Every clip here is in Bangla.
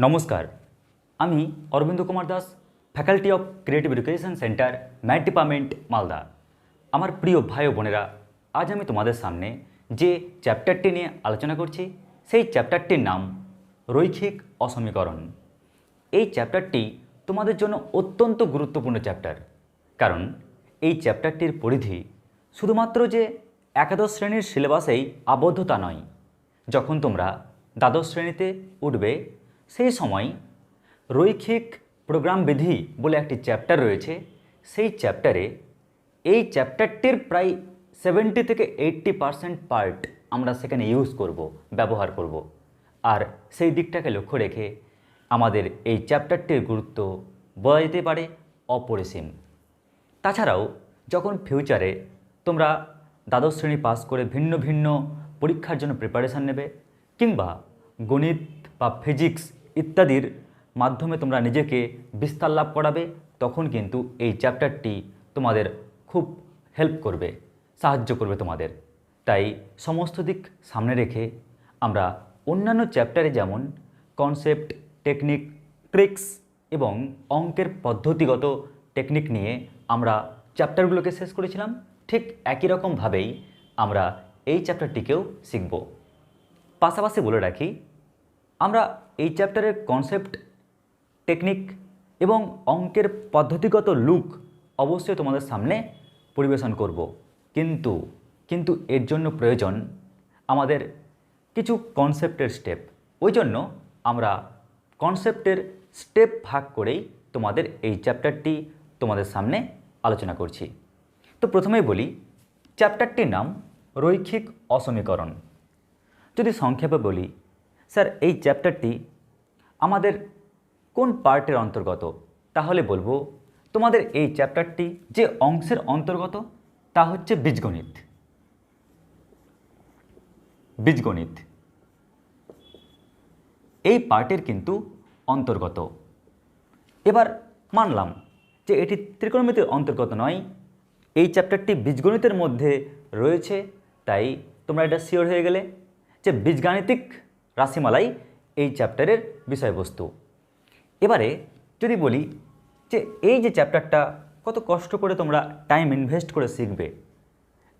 নমস্কার, আমি Arabinda Kumar Das, faculty of creative education centre, math department, Malda. আমার প্রিয় ভাই ও বোনেরা, আজ আমি তোমাদের সামনে যে চ্যাপ্টারটি নিয়ে আলোচনা করছি সেই চ্যাপ্টারটির নাম রৈখিক অসমীকরণ। এই চ্যাপ্টারটি তোমাদের জন্য অত্যন্ত গুরুত্বপূর্ণ চ্যাপ্টার, কারণ এই চ্যাপ্টারটির পরিধি শুধুমাত্র যে একাদশ শ্রেণীর সিলেবাসেই আবদ্ধ তা নয়। যখন তোমরা দ্বাদশ শ্রেণীতে উঠবে সেই সময় রৈখিক প্রোগ্রাম বিধি বলে একটি চ্যাপ্টার রয়েছে। সেই চ্যাপ্টারে এই চ্যাপ্টারটির প্রায় 70 থেকে 80% পার্ট আমরা সেখানে ইউজ করব, ব্যবহার করব। আর সেই দিকটাকে লক্ষ্য রেখে আমাদের এই চ্যাপ্টারটির গুরুত্ব বলা যেতে পারে অপরিসীম। তাছাড়াও যখন ফিউচারে তোমরা দ্বাদশ শ্রেণী পাস করে ভিন্ন ভিন্ন পরীক্ষার জন্য প্রিপারেশান নেবে, কিংবা গণিত বা ফিজিক্স ইত্যাদির মাধ্যমে তোমরা নিজেকে বিস্তার লাভ করাবে, তখন কিন্তু এই চ্যাপ্টারটি তোমাদের খুব হেল্প করবে, সাহায্য করবে তোমাদের। তাই সমস্ত দিক সামনে রেখে আমরা অন্যান্য চ্যাপ্টারে যেমন কনসেপ্ট, টেকনিক, ট্রিক্স এবং অঙ্কের পদ্ধতিগত টেকনিক নিয়ে আমরা চ্যাপ্টারগুলোকে শেষ করেছিলাম, ঠিক একই রকমভাবেই আমরা এই চ্যাপ্টারটিকেও শিখব। পাশাপাশি বলে রাখি, আমরা এই চ্যাপ্টারের কনসেপ্ট, টেকনিক এবং অঙ্কের পদ্ধতিগত লুক অবশ্যই তোমাদের সামনে পরিবেশন করব, কিন্তু এর জন্য প্রয়োজন আমাদের কিছু কনসেপ্টের স্টেপ। ওই জন্য আমরা কনসেপ্টের স্টেপ ভাগ করেই তোমাদের এই চ্যাপ্টারটি তোমাদের সামনে আলোচনা করছি। তো প্রথমেই বলি, চ্যাপ্টারটির নাম রৈখিক অসমীকরণ। যদি সংক্ষেপে বলি, স্যার এই চ্যাপ্টারটি আমাদের কোন পার্টের অন্তর্গত, তাহলে বলবো তোমাদের এই চ্যাপ্টারটি যে অংশের অন্তর্গত তা হচ্ছে বীজগণিত। বীজগণিত এই পার্টের কিন্তু অন্তর্গত। এবার মানলাম যে এটি ত্রিকোণমিতির অন্তর্গত নয়, এই চ্যাপ্টারটি বীজগণিতের মধ্যে রয়েছে, তাই তোমরা এটা শিওর হয়ে গেলে যে বীজগাণিতিক রাশিমালাই এই চ্যাপ্টারের বিষয়বস্তু। এবারে যদি বলি যে এই যে চ্যাপ্টারটা কত কষ্ট করে তোমরা টাইম ইনভেস্ট করে শিখবে,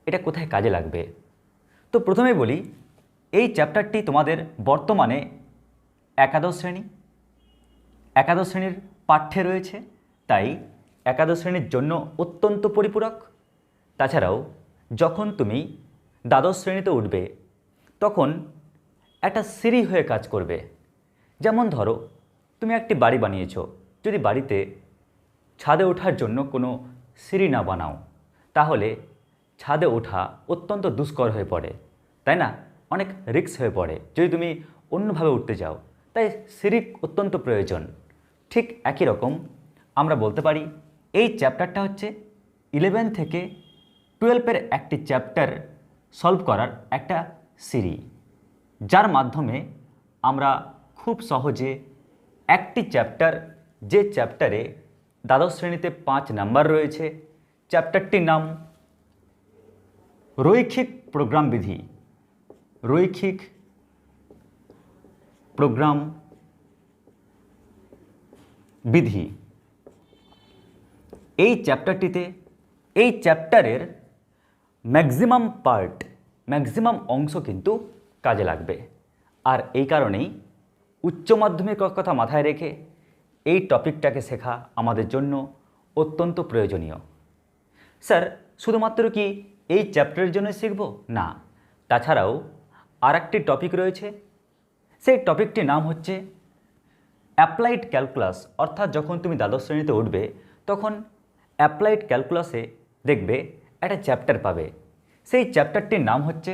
এটা কোথায় কাজে লাগবে, তো প্রথমে বলি এই চ্যাপ্টারটি তোমাদের বর্তমানে একাদশ শ্রেণীর পাঠ্যে রয়েছে, তাই একাদশ শ্রেণীর জন্য অত্যন্ত পরিপূরক। তাছাড়াও যখন তুমি দ্বাদশ শ্রেণীতে উঠবে তখন একটা সিঁড়ি হয়ে কাজ করবে। যেমন ধরো তুমি একটি বাড়ি বানিয়েছো, যদি বাড়িতে ছাদে ওঠার জন্য কোনো সিঁড়ি না বানাও তাহলে ছাদে ওঠা অত্যন্ত দুষ্কর হয়ে পড়ে, তাই না? অনেক রিস্ক হয়ে পড়ে যদি তুমি অন্যভাবে উঠতে যাও, তাই সিঁড়ি অত্যন্ত প্রয়োজন। ঠিক একই রকম আমরা বলতে পারি এই চ্যাপ্টারটা হচ্ছে 11 থেকে 12 একটি চ্যাপ্টার সলভ করার একটা সিঁড়ি, যার মাধ্যমে আমরা খুব সহজে একটি চ্যাপ্টার, যে চ্যাপ্টারে দ্বাদশ শ্রেণীতে 5 নাম্বার রয়েছে, চ্যাপ্টারটির নাম রৈখিক প্রোগ্রাম বিধি। রৈখিক প্রোগ্রাম বিধি এই চ্যাপ্টারটিতে, এই চ্যাপ্টারের ম্যাক্সিমাম অংশ কিন্তু কাজে লাগবে। আর এই কারণেই উচ্চ মাধ্যমিকের কথা মাথায় রেখে এই টপিকটাকে শেখা আমাদের জন্য অত্যন্ত প্রয়োজনীয়। স্যার শুধুমাত্র কি এই চ্যাপ্টারের জন্য শিখব? না, তাছাড়াও আর একটি টপিক রয়েছে, সেই টপিকটির নাম হচ্ছে অ্যাপ্লাইড ক্যালকুলাস। অর্থাৎ যখন তুমি দ্বাদশ শ্রেণীতে উঠবে তখন অ্যাপ্লাইড ক্যালকুলাসে দেখবে একটা চ্যাপ্টার পাবে, সেই চ্যাপ্টারটির নাম হচ্ছে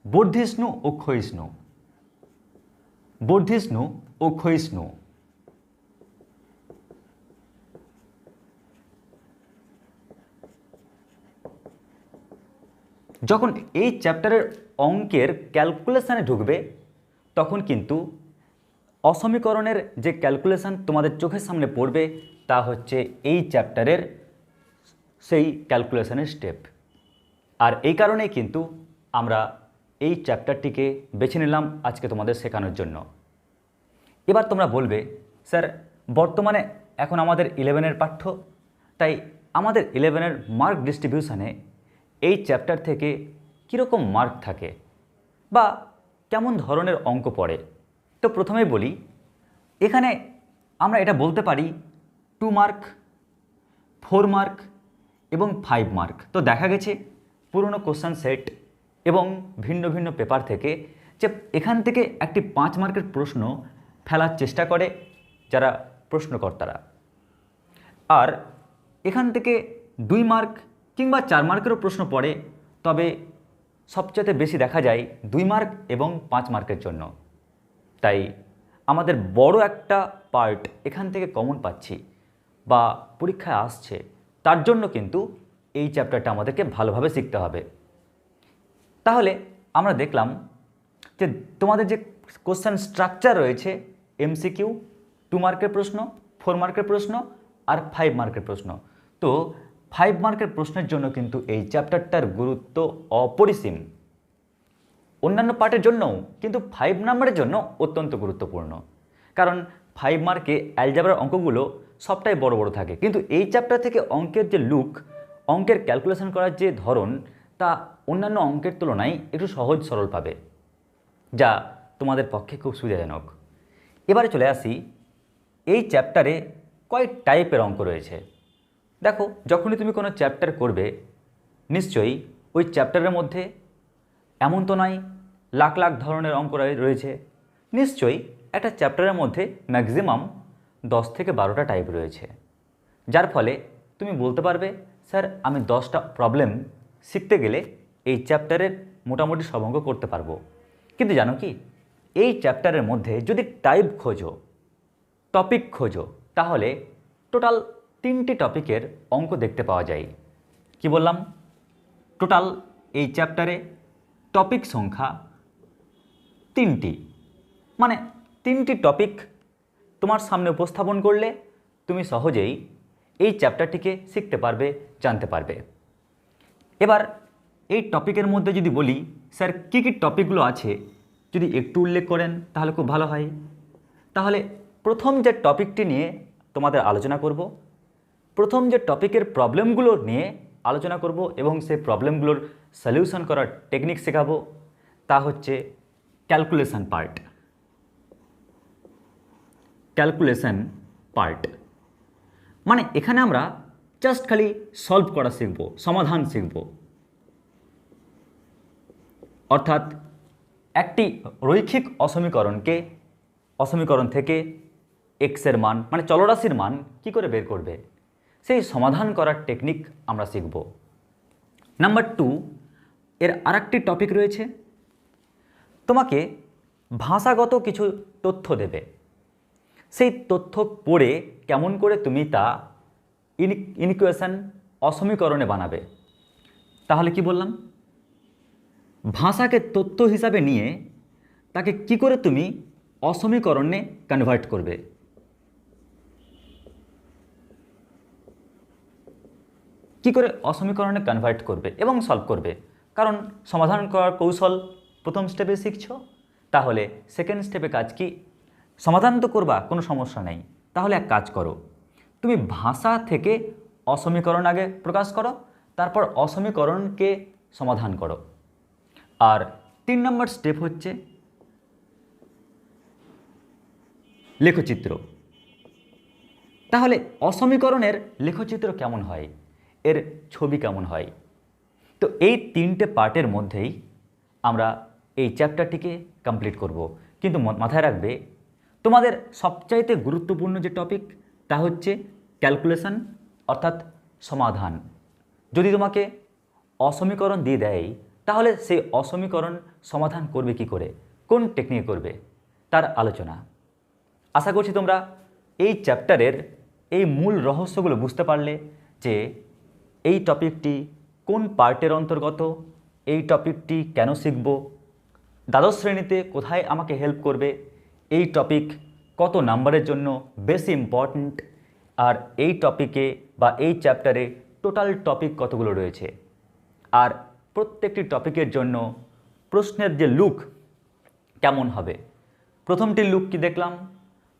বর্ধিষ্ণু ও ক্ষয়িষ্ণু। বর্ধিষ্ণু ও ক্ষয়িষ্ণু। যখন এই চ্যাপ্টারের অঙ্কের ক্যালকুলেশানে ঢুকবে তখন কিন্তু অসমীকরণের যে ক্যালকুলেশান তোমাদের চোখের সামনে পড়বে তা হচ্ছে এই চ্যাপ্টারের সেই ক্যালকুলেশানের স্টেপ। আর এই কারণেই কিন্তু আমরা এই চ্যাপ্টারটিকে বেছে নিলাম আজকে তোমাদের শেখানোর জন্য। এবার তোমরা বলবে স্যার বর্তমানে এখন আমাদের 11-এর পাঠ্য, তাই আমাদের 11-এর মার্ক ডিস্ট্রিবিউশনে এই চ্যাপ্টার থেকে কীরকম মার্ক থাকে বা কেমন ধরনের অঙ্ক পড়ে। তো প্রথমেই বলি, এখানে আমরা এটা বলতে পারি 2 মার্ক, 4 মার্ক এবং 5 মার্ক। তো দেখা গেছে পুরনো কোশ্চেন সেট এবং ভিন্ন ভিন্ন পেপার থেকে যে এখান থেকে একটি 5 মার্কের প্রশ্ন ফেলার চেষ্টা করে যারা প্রশ্নকর্তারা, আর এখান থেকে 2 মার্ক কিংবা 4 মার্কেরও প্রশ্ন পড়ে, তবে সবচেয়ে বেশি দেখা যায় 2 মার্ক এবং 5 মার্কের জন্য। তাই আমাদের বড় একটা পার্ট এখান থেকে কমন পাচ্ছি বা পরীক্ষায় আসছে, তার জন্য কিন্তু এই চ্যাপ্টারটা আমাদেরকে ভালোভাবে শিখতে হবে। তাহলে আমরা দেখলাম যে তোমাদের যে কোশ্চেন স্ট্রাকচার রয়েছে, এমসিকিউ, 2 মার্কের প্রশ্ন, 4 মার্কের প্রশ্ন আর 5 মার্কের প্রশ্ন। তো 5 মার্কের প্রশ্নের জন্য কিন্তু এই চ্যাপ্টারটার গুরুত্ব অপরিসীম। অন্যান্য পার্টের জন্যও, কিন্তু 5 নাম্বারের জন্য অত্যন্ত গুরুত্বপূর্ণ, কারণ 5 মার্কে অ্যালজেব্রার অঙ্কগুলো সবটাই বড় বড় থাকে, কিন্তু এই চ্যাপ্টার থেকে অঙ্কের যে লুক, অঙ্কের ক্যালকুলেশন করার যে ধরন, তা অন্যান্য অঙ্কের তুলনায় একটু সহজ সরল পাবে, যা তোমাদের পক্ষে খুব সুবিধাজনক। এবারে চলে আসি, এই চ্যাপ্টারে কয় টাইপের অঙ্ক রয়েছে। দেখো, যখনই তুমি কোনো চ্যাপ্টার করবে, নিশ্চয়ই ওই চ্যাপ্টারের মধ্যে এমন তো নয় লাখ লাখ ধরনের অঙ্ক রয়েছে, নিশ্চয়ই একটা চ্যাপ্টারের মধ্যে ম্যাক্সিমাম 10 থেকে 12টা টাইপ রয়েছে, যার ফলে তুমি বলতে পারবে স্যার আমি 10টা প্রবলেম শিখতে গেলে এই চ্যাপ্টারের মোটামুটি সব অঙ্ক করতে পারবো। কিন্তু জানো কি, এই চ্যাপ্টারের মধ্যে যদি টাইপ খোঁজো, টপিক খোঁজো, তাহলে টোটাল 3টি টপিকের অঙ্ক দেখতে পাওয়া যায়। কি বললাম? টোটাল এই চ্যাপ্টারে টপিক সংখ্যা 3টি, মানে 3টি টপিক তোমার সামনে উপস্থাপন করলে তুমি সহজেই এই চ্যাপ্টারটিকে শিখতে পারবে, জানতে পারবে। এবার এই টপিকের মধ্যে যদি বলি স্যার কী কী টপিকগুলো আছে, যদি একটু উল্লেখ করেন তাহলে খুব ভালো হয়। তাহলে প্রথম যে টপিকটি নিয়ে তোমাদের আলোচনা করব, প্রথম যে টপিকের প্রবলেমগুলো নিয়ে আলোচনা করব এবং সেই প্রবলেমগুলোর সলিউশন করার টেকনিক শেখাবো, তা হচ্ছে ক্যালকুলেশন পার্ট। ক্যালকুলেশন পার্ট মানে এখানে আমরা জাস্ট খালি সলভ করা শিখব, সমাধান শিখব। অর্থাৎ একটি রৈখিক অসমীকরণ থেকে এক্সের মান মানে চলরাশির মান কি করে বের করবে, সেই সমাধান করার টেকনিক আমরা শিখব। নাম্বার 2, এর আরেকটি টপিক রয়েছে, তোমাকে ভাষাগত কিছু তথ্য দেবে, সেই তথ্য পড়ে কেমন করে তুমি তা ইনইকুয়েশন অসমীকরণে বানাবে। তাহলে কি বললাম? ভাষাকে তথ্য হিসাবে নিয়ে তাকে কি করে তুমি অসমীকরণে কনভার্ট করবে। কি করে অসমীকরণে কনভার্ট করবে এবং সলভ করবে, কারণ সমাধান করার কৌশল প্রথম স্টেপে শিখছো, তাহলে সেকেন্ড স্টেপে কাজ কি? সমাধান তো করবা, কোনো সমস্যা নেই, তাহলে এক কাজ করো, তুমি ভাষা থেকে অসমীকরণ আগে প্রকাশ করো, তারপর অসমীকরণকে সমাধান করো। আর 3 নম্বর স্টেপ হচ্ছে লেখচিত্র। তাহলে অসমীকরণের লেখচিত্র কেমন হয়, এর ছবি কেমন হয়। তো এই 3টে পার্টের মধ্যেই আমরা এই চ্যাপ্টারটিকে কমপ্লিট করব। কিন্তু মাথায় রাখবে, তোমাদের সবচাইতে গুরুত্বপূর্ণ যে টপিক তা হচ্ছে ক্যালকুলেশন, অর্থাৎ সমাধান। যদি তোমাকে অসমীকরণ দিয়ে দেয়, তাহলে সেই অসমীকরণ সমাধান করবে কি করে, কোন টেকনিক করবে, তার আলোচনা। আশা করছি তোমরা এই চ্যাপ্টারের এই মূল রহস্যগুলো বুঝতে পারলে, যে এই টপিকটি কোন পার্টের অন্তর্গত, এই টপিকটি কেন শিখব, দ্বাদশ শ্রেণীতে কোথায় আমাকে হেল্প করবে, এই টপিক কত নাম্বারের জন্য বেশি ইম্পর্ট্যান্ট, আর এই টপিকে বা এই চ্যাপ্টারে টোটাল টপিক কতগুলো রয়েছে, আর প্রত্যেকটি টপিকের জন্য প্রশ্নের যে লুক কেমন হবে। প্রথমটির লুক কি দেখলাম,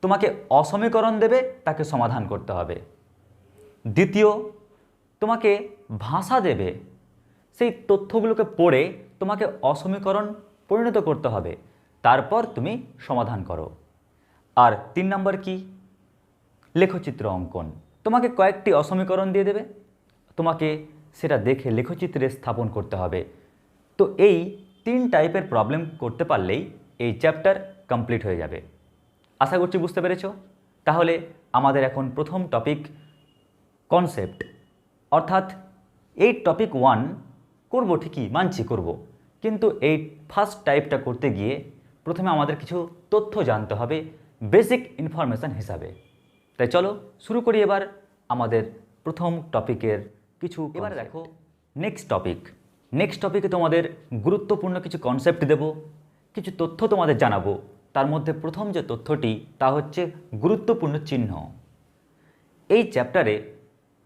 তোমাকে অসমীকরণ দেবে, তাকে সমাধান করতে হবে। দ্বিতীয়, তোমাকে ভাষা দেবে, সেই তথ্যগুলোকে পড়ে তোমাকে অসমীকরণ পরিণত করতে হবে, তারপর তুমি সমাধান করো। আর 3 নম্বর কি? লেখচিত্র অঙ্কন। তোমাকে কয়েকটি অসমীকরণ দিয়ে দেবে, তোমাকে সেটা দেখে লেখচিত্রে স্থাপন করতে হবে। তো এই 3 টাইপের প্রবলেম করতে পারলেই এই চ্যাপ্টার কমপ্লিট হয়ে যাবে। আশা করছি বুঝতে পেরেছো। তাহলে আমাদের এখন প্রথম টপিক কনসেপ্ট, অর্থাৎ এই টপিক 1 করব, ঠিকই মানছি করব, কিন্তু এই ফার্স্ট টাইপটা করতে গিয়ে প্রথমে আমাদের কিছু তথ্য জানতে হবে বেসিক ইনফরমেশান হিসাবে। তাই চলো শুরু করি এবার আমাদের প্রথম টপিকের কিছু। এবার দেখো নেক্সট টপিকে তোমাদের গুরুত্বপূর্ণ কিছু কনসেপ্ট দেব, কিছু তথ্য তোমাদের জানাবো। তার মধ্যে প্রথম যে তথ্যটি তা হচ্ছে গুরুত্বপূর্ণ চিহ্ন। এই চ্যাপ্টারে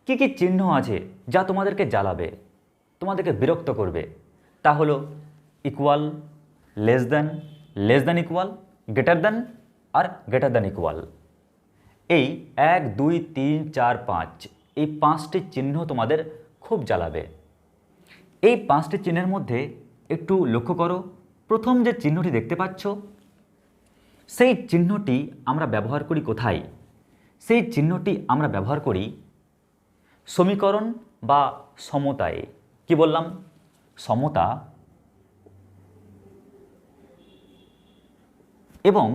কি কি চিহ্ন আছে যা তোমাদেরকে জ্বালাবে, তোমাদেরকে বিরক্ত করবে? তা হলো equal, less than equal, greater than আর গ্রেটার দ্যান ইকুয়াল। এই 1 2 3 4 5 এই 5টি চিহ্ন তোমাদের খুব জ্বালাবে। এই 5টি চিহ্নের মধ্যে একটু লক্ষ্য করো, প্রথম যে চিহ্নটি দেখতে পাচ্ছ, সেই চিহ্নটি আমরা ব্যবহার করি কোথায়? সেই চিহ্নটি আমরা ব্যবহার করি সমীকরণ বা সমতায়। কি বললাম? সমতা এবং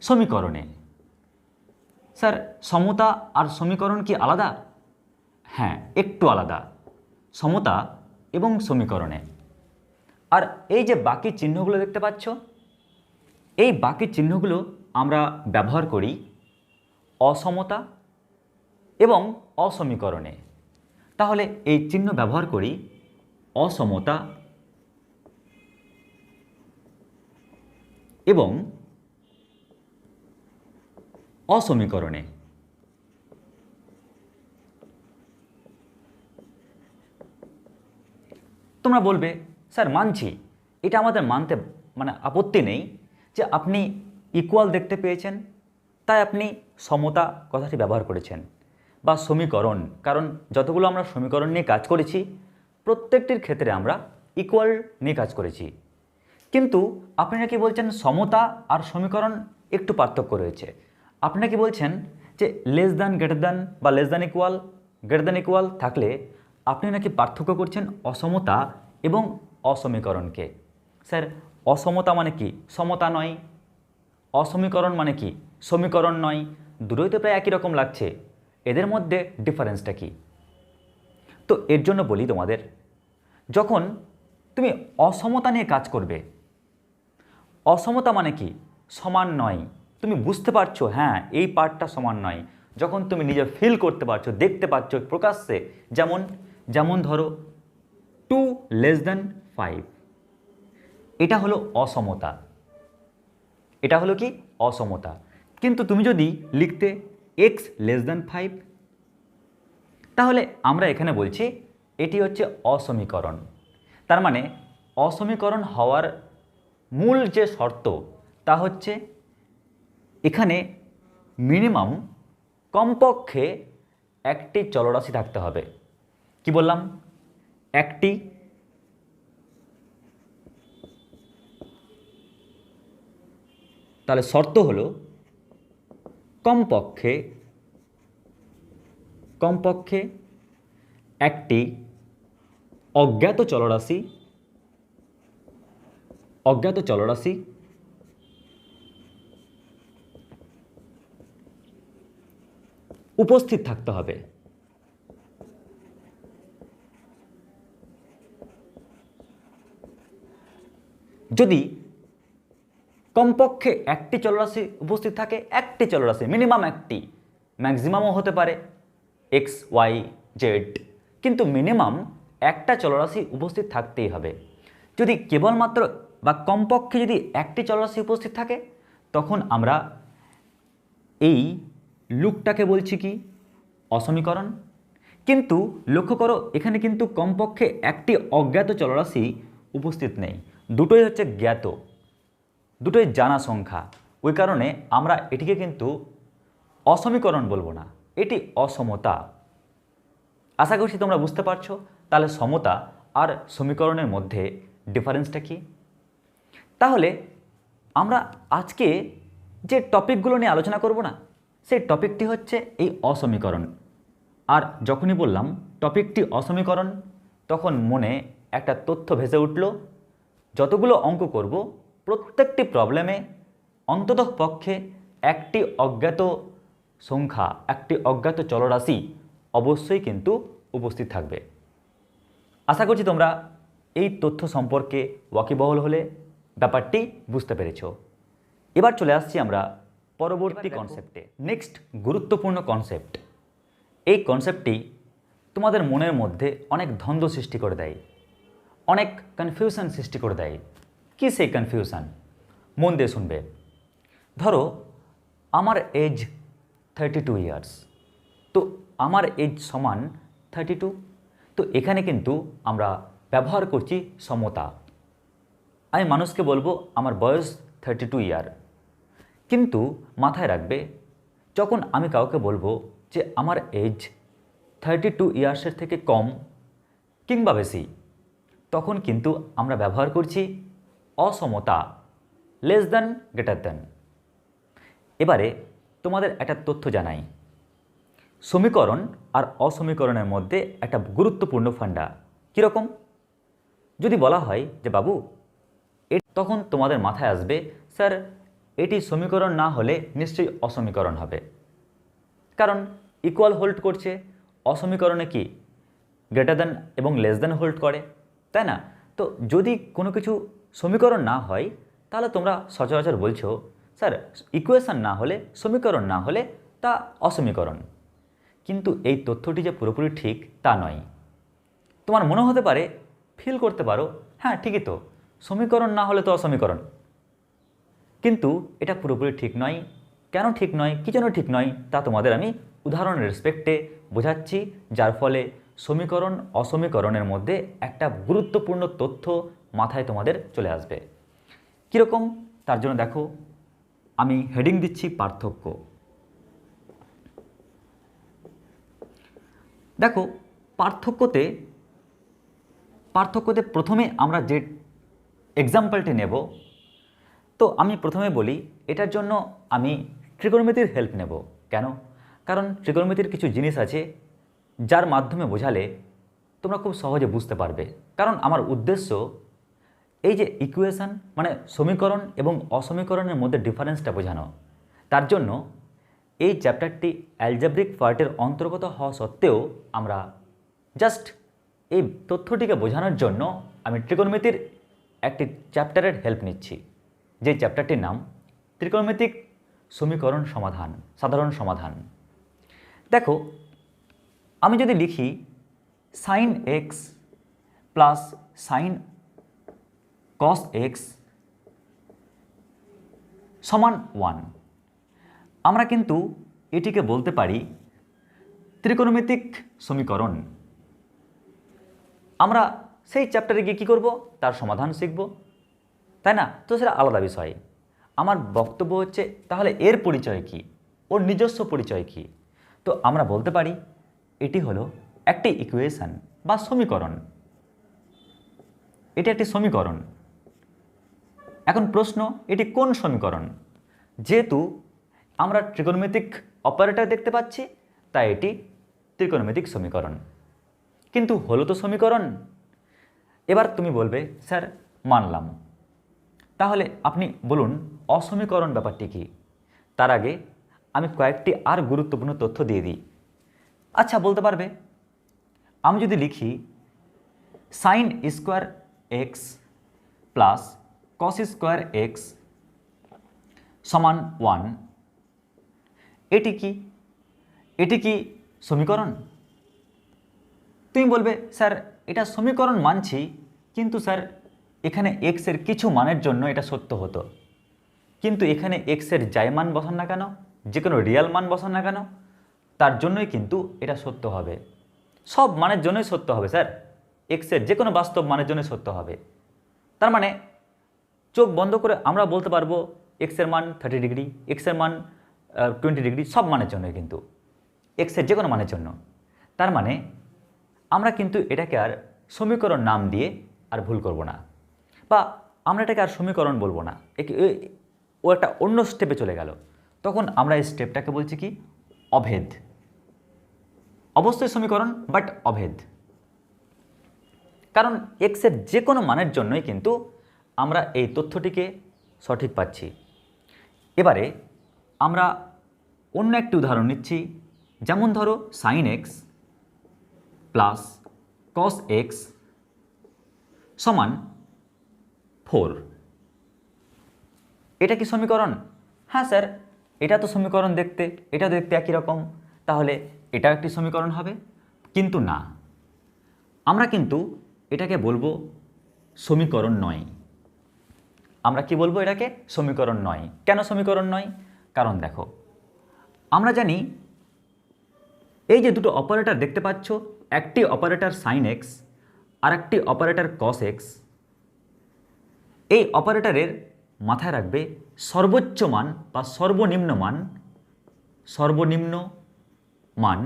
সমীকরণে। স্যার সমতা আর সমীকরণ কি আলাদা? হ্যাঁ, একটু আলাদা, সমতা এবং সমীকরণে। আর এই যে বাকি চিহ্নগুলো দেখতে পাচ্ছ, এই বাকি চিহ্নগুলো আমরা ব্যবহার করি অসমতা এবং অসমীকরণে। তাহলে এই চিহ্ন ব্যবহার করি অসমতা এবং অসমীকরণে। তোমরা বলবে স্যার মানছি, এটা আমাদের মানতে আপত্তি নেই যে আপনি ইকুয়াল দেখতে পেয়েছেন তাই আপনি সমতা কথাটি ব্যবহার করেছেন, বা সমীকরণ, কারণ যতগুলো আমরা সমীকরণ নিয়ে কাজ করেছি প্রত্যেকটির ক্ষেত্রে আমরা ইকুয়াল নিয়ে কাজ করেছি। কিন্তু আপনি নাকি বলছেন সমতা আর সমীকরণ একটু পার্থক্য রয়েছে। আপনি নাকি বলছেন যে লেস দ্যান গ্রেটার দ্যান বা less than equal greater than equal থাকলে আপনি নাকি পার্থক্য করছেন অসমতা এবং অসমীকরণকে। স্যার অসমতা মানে কি? সমতা নয়। অসমীকরণ মানে কি? সমীকরণ নয়। দুটোই তো প্রায় একই রকম লাগছে, এদের মধ্যে ডিফারেন্সটা কি? তো এর জন্য বলি তোমাদের, যখন তুমি অসমতা নিয়ে কাজ করবে, অসমতা মানে কি? সমান নয়। তুমি বুঝতে পারছো হ্যাঁ এই পার্টটা সমান নয়, যখন তুমি নিজে ফিল করতে পারছো, দেখতে পাচ্ছ প্রকাশ্যে, যেমন ধরো 2 লেস দ্যান 5, এটা হলো অসমতা। এটা হলো কি? অসমতা। কিন্তু তুমি যদি লিখতে x লেস দ্যান 5, তাহলে আমরা এখানে বলছি এটি হচ্ছে অসমীকরণ। তার মানে অসমীকরণ হওয়ার মূল যে শর্ত তা হচ্ছে এখানে মিনিমাম কমপক্ষে একটি চলরাশি থাকতে হবে। কি বললাম? একটি। তাহলে শর্ত হলো কমপক্ষে একটি অজ্ঞাত চলরাশি উপস্থিত থাকতে হবে। যদি কমপক্ষে একটি চলরাশি উপস্থিত থাকে, একটি চলরাশি, মিনিমাম একটি, ম্যাক্সিমামও হতে পারে এক্স ওয়াই জেড, কিন্তু মিনিমাম একটা চলরাশি উপস্থিত থাকতেই হবে। যদি কেবলমাত্র বা কমপক্ষে যদি একটি চলরাশি উপস্থিত থাকে, তখন আমরা এই লুকটাকে বলছি কি? অসমীকরণ। কিন্তু লক্ষ্য করো এখানে কিন্তু কমপক্ষে একটি অজ্ঞাত চলরাশি উপস্থিত নেই, দুটোই হচ্ছে জ্ঞাত, দুটোই জানা সংখ্যা। ওই কারণে আমরা এটিকে কিন্তু অসমীকরণ বলবো না, এটি অসমতা। আশা করছি তোমরা বুঝতে পারছো তাহলে সমতা আর সমীকরণের মধ্যে ডিফারেন্সটা কি। তাহলে আমরা আজকে যে টপিকগুলো নিয়ে আলোচনা করব না, সেই টপিকটি হচ্ছে এই অসমীকরণ। আর যখনই বললাম টপিকটি অসমীকরণ, তখন মনে একটা তথ্য ভেসে উঠল, যতগুলো অঙ্ক করব প্রত্যেকটি প্রবলেমে অন্ততপক্ষে একটি অজ্ঞাত সংখ্যা, একটি অজ্ঞাত চলরাশি অবশ্যই কিন্তু উপস্থিত থাকবে। আশা করছি তোমরা এই তথ্য সম্পর্কে ওয়াকিবহল হলে ব্যাপারটি বুঝতে পেরেছ। এবার চলে আসছি আমরা পরবর্তী কনসেপ্টে। নেক্সট গুরুত্বপূর্ণ কনসেপ্ট, এই কনসেপ্টটি তোমাদের মনের মধ্যে অনেক দ্বন্দ্ব সৃষ্টি করে দেয়, অনেক কনফিউশন সৃষ্টি করে দেয়। কি সেই কনফিউশন? মন দিয়ে শুনবে। ধরো আমার এজ 32 ইয়ার্স, তো আমার এজ সমান 32, তো এখানে কিন্তু আমরা ব্যবহার করছি সমতা। আমি মানুষকে বলবো আমার বয়স 32 ইয়ার, কিন্তু মাথায় রাখবে যখন আমি কাউকে বলবো যে আমার এজ 32 ইয়ার্সের থেকে কম কিংবা বেশি, তখন কিন্তু আমরা ব্যবহার করছি অসমতা, লেস দ্যান গ্রেটার দ্যান। এবারে তোমাদের একটা তথ্য জানাই, সমীকরণ আর অসমীকরণের মধ্যে একটা গুরুত্বপূর্ণ ফান্ডা। কীরকম? যদি বলা হয় যে বাবু, তখন তোমাদের মাথায় আসবে স্যার এটি সমীকরণ না হলে নিশ্চয়ই অসমীকরণ হবে, কারণ ইকুয়াল হোল্ড করছে। অসমীকরণে কি গ্রেটার দ্যান এবং লেস দ্যান হোল্ড করে, তাই না? তো যদি কোনো কিছু সমীকরণ না হয় তাহলে তোমরা সচরাচর বলছো স্যার ইকুয়েশন না হলে, সমীকরণ না হলে তা অসমীকরণ। কিন্তু এই তথ্যটি যে পুরোপুরি ঠিক তা নয়। তোমার মনে হতে পারে, ফিল করতে পারো, হ্যাঁ ঠিকই তো, সমীকরণ না হলে তো অসমীকরণ, কিন্তু এটা পুরোপুরি ঠিক নয়। কেন ঠিক নয়, কী জন্য ঠিক নয়, তা তোমাদের আমি উদাহরণের রেসপেক্টে বোঝাচ্ছি, যার ফলে সমীকরণ অসমীকরণের মধ্যে একটা গুরুত্বপূর্ণ তথ্য মাথায় তোমাদের চলে আসবে। কীরকম? তার জন্য দেখো আমি হেডিং দিচ্ছি পার্থক্য। দেখো পার্থক্যতে প্রথমে আমরা যে এক্সাম্পলটি নেব, তো আমি প্রথমে বলি এটার জন্য আমি ট্রিগোনোমেট্রির হেল্প নেব। কেন? কারণ ট্রিগোনোমেট্রির কিছু জিনিস আছে যার মাধ্যমে বোঝালে তোমরা খুব সহজে বুঝতে পারবে। কারণ আমার উদ্দেশ্য এই যে ইকুয়েশন মানে সমীকরণ এবং অসমীকরণের মধ্যে ডিফারেন্সটা বোঝানো। তার জন্য এই চ্যাপ্টারটি অ্যালজেব্রিক পার্টের অন্তর্গত হওয়া সত্ত্বেও আমরা জাস্ট এই তথ্যটিকে বোঝানোর জন্য আমি ট্রিগোনোমেট্রির একটি চ্যাপ্টারের হেল্প নিচ্ছি, যে চ্যাপ্টারটির নাম ত্রিকোণমিতিক সমীকরণ সমাধান, সাধারণ সমাধান। দেখো আমি যদি লিখি sine x plus sine cos x সমান 1, আমরা কিন্তু এটিকে বলতে পারি ত্রিকোণমিতিক সমীকরণ। আমরা সেই চ্যাপ্টারে গিয়ে কী করব, তার সমাধান শিখব, তাই না? তো সেটা আলাদা বিষয়। আমার বক্তব্য হচ্ছে তাহলে এর পরিচয় কি, ওর নিজস্ব পরিচয় কি? তো আমরা বলতে পারি এটি হলো একটি ইকুয়েশন বা সমীকরণ, এটি একটি সমীকরণ। এখন প্রশ্ন, এটি কোন সমীকরণ? যেহেতু আমরা ট্রিগোনোমেট্রিক অপারেটর দেখতে পাচ্ছি, তাই এটি ত্রিকোণমিতিক সমীকরণ। কিন্তু হলো তো সমীকরণ। এবার তুমি বলবে স্যার মানলাম, তাহলে আপনি বলুন অসমীকরণ ব্যাপারটি কি? তার আগে আমি কয়েকটি আর গুরুত্বপূর্ণ তথ্য দিয়ে দিই। আচ্ছা বলতে পারবে, আমি যদি লিখি sine square x plus cos square x সমান 1, এটি কি? এটি কি সমীকরণ? তুমি বলবে স্যার এটা সমীকরণ মানছি, কিন্তু স্যার এখানে এক্সের কিছু মানের জন্য এটা সত্য হতো, কিন্তু এখানে এক্সের যাই মান বসান না কেন, যে কোনো রিয়াল মান বসান না কেন, তার জন্যই কিন্তু এটা সত্য হবে। সব মানের জন্যই সত্য হবে স্যার, এক্সের যে কোনো বাস্তব মানের জন্যই সত্য হবে। তার মানে চোখ বন্ধ করে আমরা বলতে পারবো এক্সের মান 30°, এক্সের মান 20°, সব মানের জন্য কিন্তু এক্সের যে কোনো মানের জন্য। তার মানে আমরা কিন্তু এটাকে আর সমীকরণ নাম দিয়ে আর ভুল করব না, বা আমরা এটাকে আর সমীকরণ বলবো না, ও একটা অন্য স্টেপে চলে গেল। তখন আমরা এই স্টেপটাকে বলছি কি? অভেদ। অবশ্যই সমীকরণ, বাট অভেদ। কারণ এক্সের যে কোনো মানের জন্যই কিন্তু আমরা এই তথ্যটিকে সঠিক পাচ্ছি। এবারে আমরা অন্য একটি উদাহরণ নিচ্ছি। যেমন ধরো sine x plus cos x সমান 4। এটা কি সমীকরণ? হ্যাঁ স্যার, এটা তো সমীকরণ, এটা দেখতে একই রকম, তাহলে এটাও একটি সমীকরণ হবে। কিন্তু না, আমরা কিন্তু এটাকে বলবো সমীকরণ নয়। আমরা কি বলবো? এটাকে সমীকরণ নয়। কেন সমীকরণ নয়? কারণ দেখো, আমরা জানি এই যে দুটো অপারেটর দেখতে পাচ্ছ, একটি অপারেটর সাইন এক্স আর একটি অপারেটর কস এক্স। এই অপারেটরের মাথায় রাখবে সর্বোচ্চ মান বা সর্বনিম্ন মান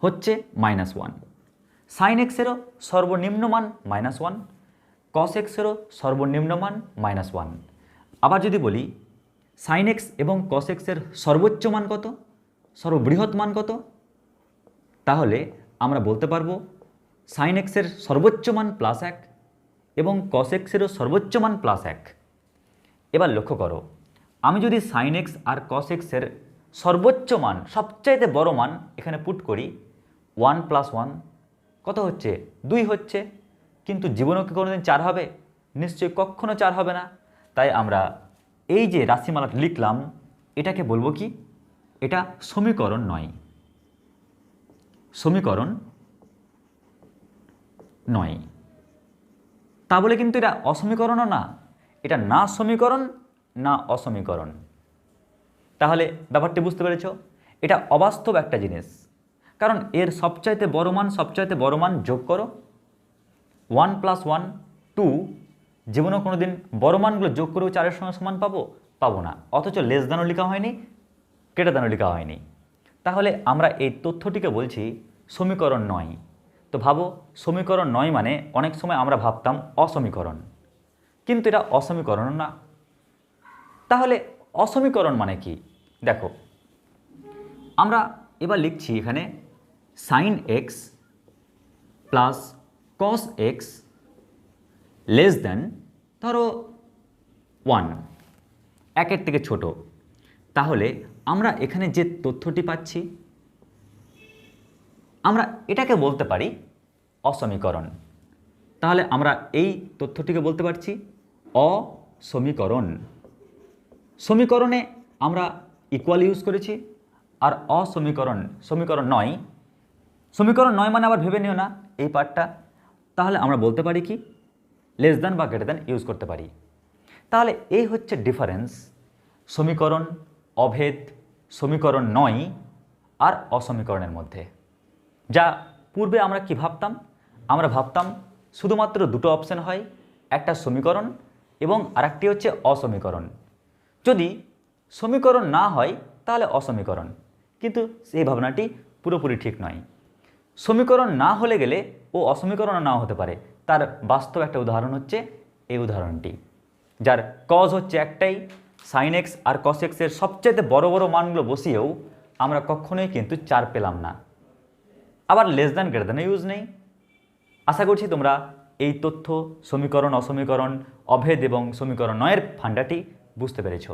হচ্ছে -1। সাইন এক্সেরও সর্বনিম্ন মান -1, কস এক্সেরও সর্বনিম্ন মান -1। আবার যদি বলি সাইন এক্স এবং কস এক্সের সর্বোচ্চ মান কত, সর্ববৃহৎ মান কত, তাহলে আমরা বলতে পারবো সাইন এক্সের সর্বোচ্চ মান +1 এবং কস এক্সেরও সর্বোচ্চ মান +1। এবার লক্ষ্য করো, আমি যদি সাইন এক্স আর কস এক্সের সর্বোচ্চ মান, সবচাইতে বড় মান এখানে পুট করি, 1 + 1 কত হচ্ছে? 2 হচ্ছে। কিন্তু জীবনেও কি কোনোদিন 4 হবে? নিশ্চয়ই কখনো 4 হবে না। তাই আমরা এই যে রাশিমালাটা লিখলাম, এটাকে বলবো কি? এটা সমীকরণ নয়। সমীকরণ নয়। তা বলে কিন্তু এটা অসমীকরণও না। এটা না সমীকরণ না অসমীকরণ। তাহলে ব্যাপারটি বুঝতে পেরেছ? এটা অবাস্তব একটা জিনিস। কারণ এর সবচাইতে বড় মান যোগ করো, 1 + 1 2। জীবনেও কোনো দিন বড় মানগুলো যোগ করেও 4-এর সঙ্গে সমান পাবো না। অথচ লেস দ্যানও লেখা হয়নি, গ্রেটার দ্যানও লেখা হয়নি। তাহলে আমরা এই তথ্যটিকে বলছি সমীকরণ নয়। তো ভাবো, সমীকরণ নয় মানে অনেক সময় আমরা ভাবতাম অসমীকরণ, কিন্তু এটা অসমীকরণ না। তাহলে অসমীকরণ মানে কি? দেখো, আমরা এবার লিখছি এখানে sine x plus cos x less than ধরো 1, 1-এর থেকে ছোট। তাহলে আমরা এখানে যে তথ্যটি পাচ্ছি, আমরা এটাকে বলতে পারি অসমীকরণ। তাহলে আমরা এই তথ্যটিকে বলতে পারছি অসমীকরণ। সমীকরণে আমরা ইকুয়াল ইউজ করেছি, আর সমীকরণ নয়। সমীকরণ নয় মানে আবার ভেবে নিও না এই পার্টটা। তাহলে আমরা বলতে পারি কি? লেস দ্যান বা গ্রেটার দ্যান ইউজ করতে পারি। তাহলে এই হচ্ছে ডিফারেন্স সমীকরণ, অভেদ, সমীকরণ নয় আর অসমীকরণের মধ্যে। যা পূর্বে আমরা কি ভাবতাম? আমরা ভাবতাম শুধুমাত্র দুটো অপশান হয়, একটা সমীকরণ এবং আরেকটি হচ্ছে অসমীকরণ। যদি সমীকরণ না হয় তাহলে অসমীকরণ। কিন্তু সেই ভাবনাটি পুরোপুরি ঠিক নয়। সমীকরণ না হলে গেলে ও অসমীকরণ নাও হতে পারে। তার বাস্তব একটা উদাহরণ হচ্ছে এই উদাহরণটি, যার কজ হচ্ছে একটাই, সাইন এক্স আর কস এক্সের সবচেয়ে বড় মানগুলো বসিয়েও আমরা কখনোই কিন্তু 4 পেলাম না। আবার less than greater than use নেই। আশা করছি তোমরা এই তথ্য সমীকরণ, অসমীকরণ, অভেদ এবং সমীকরণ নয়ের ফান্ডাটি বুঝতে পেরেছ।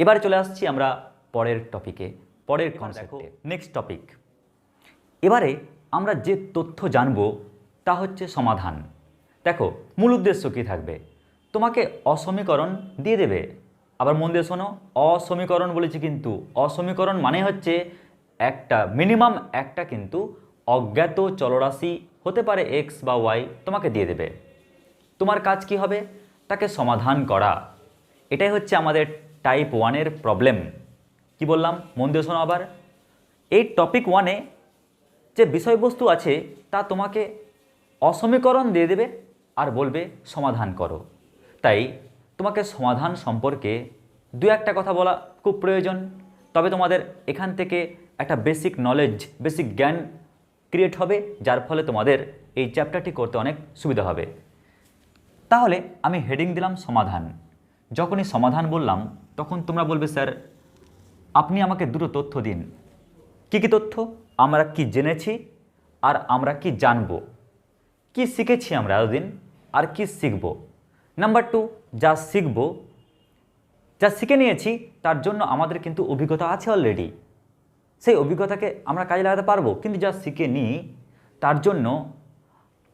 এবার চলে আসছি আমরা পরের টপিকে, পরের কনসেপ্টে। Next topic. এবারে আমরা যে তথ্য জানব তা হচ্ছে সমাধান। দেখো, মূল উদ্দেশ্য কী থাকবে? তোমাকে অসমীকরণ দিয়ে দেবে। আবার মন দিয়ে শোনো, অসমীকরণ বলেছি, কিন্তু অসমীকরণ মানে হচ্ছে একটা মিনিমাম একটা কিন্তু অজ্ঞাত চলরাশি হতে পারে এক্স বা ওয়াই, তোমাকে দিয়ে দেবে। তোমার কাজ কি হবে? তাকে সমাধান করা। এটাই হচ্ছে আমাদের টাইপ 1-এর প্রবলেম। কি বললাম? মন দিয়ে শোনো আবার। এই টপিক 1-এ যে বিষয়বস্তু আছে তা তোমাকে অসমীকরণ দিয়ে দেবে আর বলবে সমাধান করো। তাই তোমাকে সমাধান সম্পর্কে দু একটা কথা বলা খুব প্রয়োজন, তবে তোমাদের এখান থেকে একটা বেসিক নলেজ, বেসিক জ্ঞান ক্রিয়েট হবে, যার ফলে তোমাদের এই চ্যাপ্টারটি করতে অনেক সুবিধা হবে। তাহলে আমি হেডিং দিলাম সমাধান। যখনই সমাধান বললাম তখন তোমরা বলবে স্যার আপনি আমাকে দুটো তথ্য দিন। কি কি তথ্য? আমরা কি জেনেছি আর আমরা কি জানব, কি শিখেছি আমরা এতদিন আর কি শিখব। নাম্বার 2, যা শিখব, যা শিখে নিয়েছি তার জন্য আমাদের কিন্তু অভিজ্ঞতা আছে অলরেডি, সেই অভিজ্ঞতাকে আমরা কাজে লাগাতে পারবো, কিন্তু যা শিখে নিই তার জন্য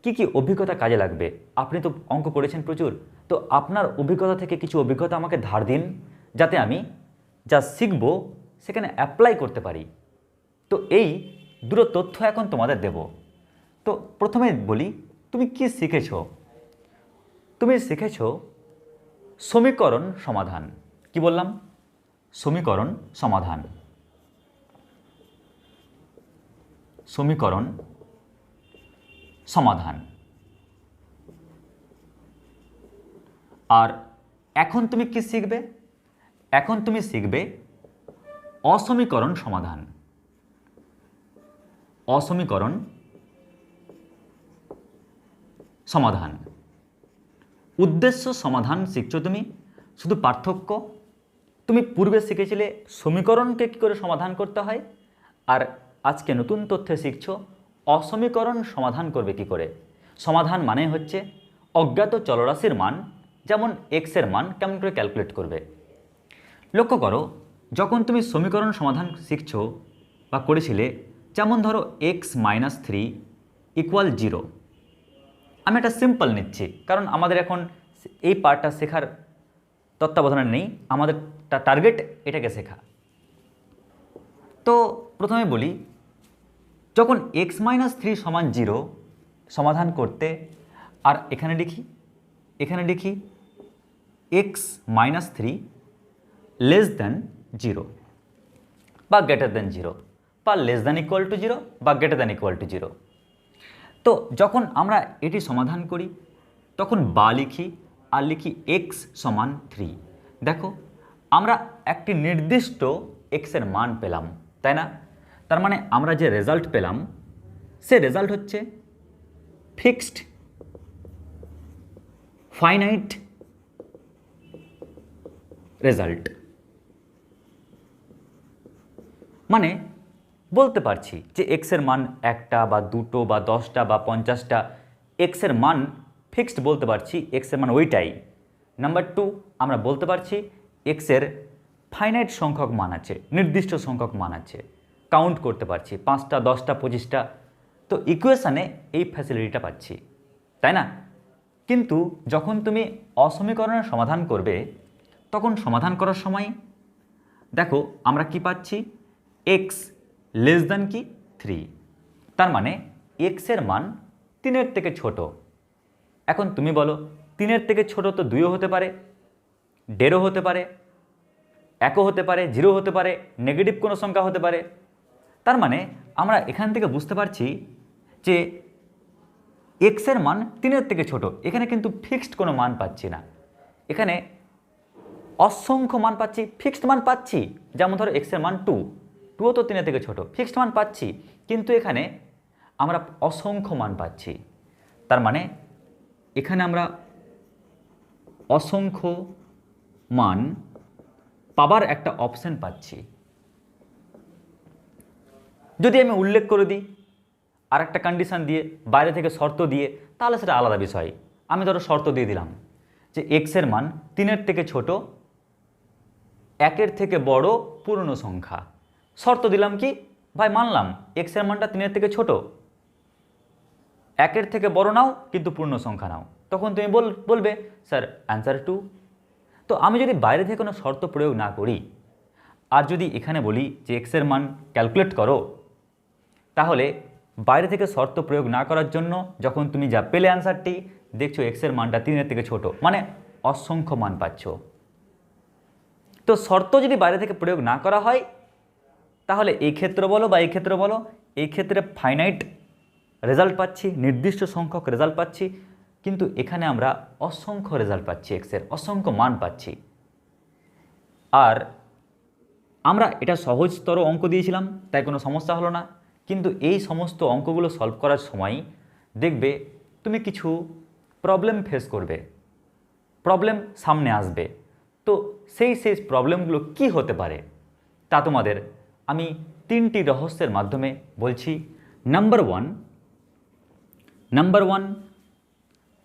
কি কি অভিজ্ঞতা কাজে লাগবে। আপনি তো অঙ্ক করেছেন প্রচুর, তো আপনার অভিজ্ঞতা থেকে কিছু অভিজ্ঞতা আমাকে ধার দিন, যাতে আমি যা শিখব সেখানে অ্যাপ্লাই করতে পারি। তো এই দুটো তথ্য এখন তোমাদের দেব। তো প্রথমে বলি, তুমি কি শিখেছ? তুমি শিখেছ সমীকরণ সমাধান। কি বললাম? সমীকরণ সমাধান। সমীকরণ সমাধান। আর এখন তুমি কি শিখবে? এখন তুমি শিখবে অসমীকরণ সমাধান। অসমীকরণ সমাধান। উদ্দেশ্য সমাধান শিখছো তুমি, শুধু পার্থক্য তুমি পূর্বে শিখেছিলে সমীকরণকে কী করে সমাধান করতে হয়, আর আজকে নতুন তথ্যে শিখছো অসমীকরণ সমাধান করবে কি করে। সমাধান মানে হচ্ছে অজ্ঞাত চলরাশির মান, যেমন এক্সের মান কেমন করে ক্যালকুলেট করবে। লক্ষ্য করো, যখন তুমি সমীকরণ সমাধান শিখছো বা করেছিলে, যেমন ধরো x-3 = 0। আমি একটা সিম্পল নিচ্ছি, কারণ আমাদের এখন এই পার্টটা শেখার তত্ত্বাবধানে নেই, আমাদের টার্গেট এটাকে শেখা। তো প্রথমে বলি, যখন x-3 = 0 সমাধান করতে, আর এখানে লিখি x-3 < 0 বা > 0 বা <= 0 বা > 0। তো যখন আমরা এটি সমাধান করি তখন বা লিখি আর লিখি x = 3। দেখো আমরা একটি নির্দিষ্ট x এর মান পেলাম, তাই না? তার মানে আমরা যে রেজাল্ট পেলাম সে রেজাল্ট হচ্ছে ফিক্সড ফাইনাইট রেজাল্ট। মানে বলতে পারছি যে এক্স এর মান 1টা বা 2টো বা 10টা বা 50টা, এক্স এর মান ফিক্সড বলতে পারছি, এক্স এর মান ওইটাই। নাম্বার 2, আমরা বলতে পারছি এক্স এর ফাইনাইট সংখ্যক মান আছে, নির্দিষ্ট সংখ্যক মান আছে, কাউন্ট করতে পারছি 5টা 10টা 25টা। তো ইকুয়েশানে এই ফ্যাসিলিটিটা পাচ্ছি, তাই না? কিন্তু যখন তুমি অসমীকরণের সমাধান করবে তখন সমাধান করার সময় দেখো আমরা কি পাচ্ছি, x < 3। তার মানে x এর মান 3-এর থেকে ছোট। এখন তুমি বলো 3-এর থেকে ছোট তো 2ও হতে পারে, 1.5 হতে পারে, 1ও হতে পারে, 0 হতে পারে, নেগেটিভ কোনো সংখ্যা হতে পারে। তার মানে আমরা এখান থেকে বুঝতে পারছি যে x এর মান 3-এর থেকে ছোট। এখানে কিন্তু ফিক্সড কোনো মান পাচ্ছি না, এখানে অসংখ্য মান পাচ্ছি, ফিক্সড মান পাচ্ছি। যেমন ধরো x এর মান 2ও তো 3-এর থেকে ছোট, ফিক্সড মান পাচ্ছি, কিন্তু এখানে আমরা অসংখ্য মান পাচ্ছি। তার মানে এখানে আমরা অসংখ্য মান পাবার একটা অপশন পাচ্ছি। যদি আমি উল্লেখ করে দিই আর একটা কন্ডিশন দিয়ে, বাইরে থেকে শর্ত দিয়ে, তাহলে সেটা আলাদা বিষয়। আমি ধরো শর্ত দিয়ে দিলাম যে x এর মান 3-এর থেকে ছোট, 1-এর থেকে বড় পূর্ণ সংখ্যা। শর্ত দিলাম কি, ভাই মানলাম x এর মানটা 3-এর থেকে ছোট, 1-এর থেকে বড় নাও কিন্তু পূর্ণ সংখ্যা নাও। তখন তুমি বলবে স্যার অ্যান্সার 2। তো আমি যদি বাইরে থেকে কোনো শর্ত প্রয়োগ না করি আর যদি এখানে বলি যে x এর মান ক্যালকুলেট করো, তাহলে বাইরে থেকে শর্ত প্রয়োগ না করার জন্য যখন তুমি যা পেলে অ্যান্সারটি, দেখছো x এর মানটা 3-এর থেকে ছোট, মানে অসংখ্য মান পাচ্ছ। তো শর্ত যদি বাইরে থেকে প্রয়োগ না করা হয় তাহলে এই ক্ষেত্রে বলো বা এই ক্ষেত্রে বলো, এই ক্ষেত্রে ফাইনাইট রেজাল্ট পাচ্ছি, নির্দিষ্ট সংখ্যক রেজাল্ট পাচ্ছি, কিন্তু এখানে আমরা অসংখ্য রেজাল্ট পাচ্ছি, এক্সের অসংখ্য মান পাচ্ছি। আর আমরা এটা সহজতর অঙ্ক দিয়েছিলাম, তাই কোনো সমস্যা হলো না। কিন্তু এই সমস্ত অঙ্কগুলো সলভ করার সময় দেখবে তুমি কিছু প্রবলেম ফেস করবে, প্রবলেম সামনে আসবে। তো সেই প্রবলেমগুলো কি হতে পারে তা তোমাদের আমি 3টি রহস্যের মাধ্যমে বলছি। নাম্বার ওয়ান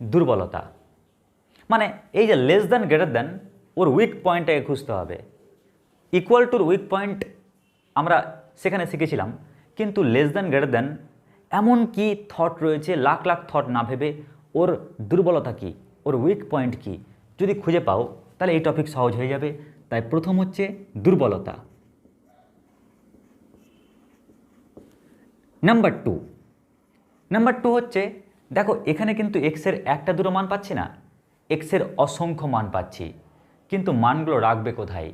দুর্বলতা, মানে এই যে লেস দ্যান গ্রেটার দ্যান, ওর উইক পয়েন্টটাকে খুঁজতে হবে। ইকুয়াল টুর উইক পয়েন্ট আমরা সেখানে শিখেছিলাম, কিন্তু লেস দ্যান গ্রেটার দ্যান এমন কি থট রয়েছে, লাখ লাখ থট না ভেবে ওর দুর্বলতা কি, ওর উইক পয়েন্ট কি যদি খুঁজে পাও তাহলে এই টপিক সহজ হয়ে যাবে। তাই প্রথম হচ্ছে দুর্বলতা। নাম্বার টু হচ্ছে, দেখো এখানে কিন্তু এক্সের একটা দুটো মান পাচ্ছি না, এক্সের অসংখ্য মান পাচ্ছি, কিন্তু মানগুলো রাখবে কোথায়?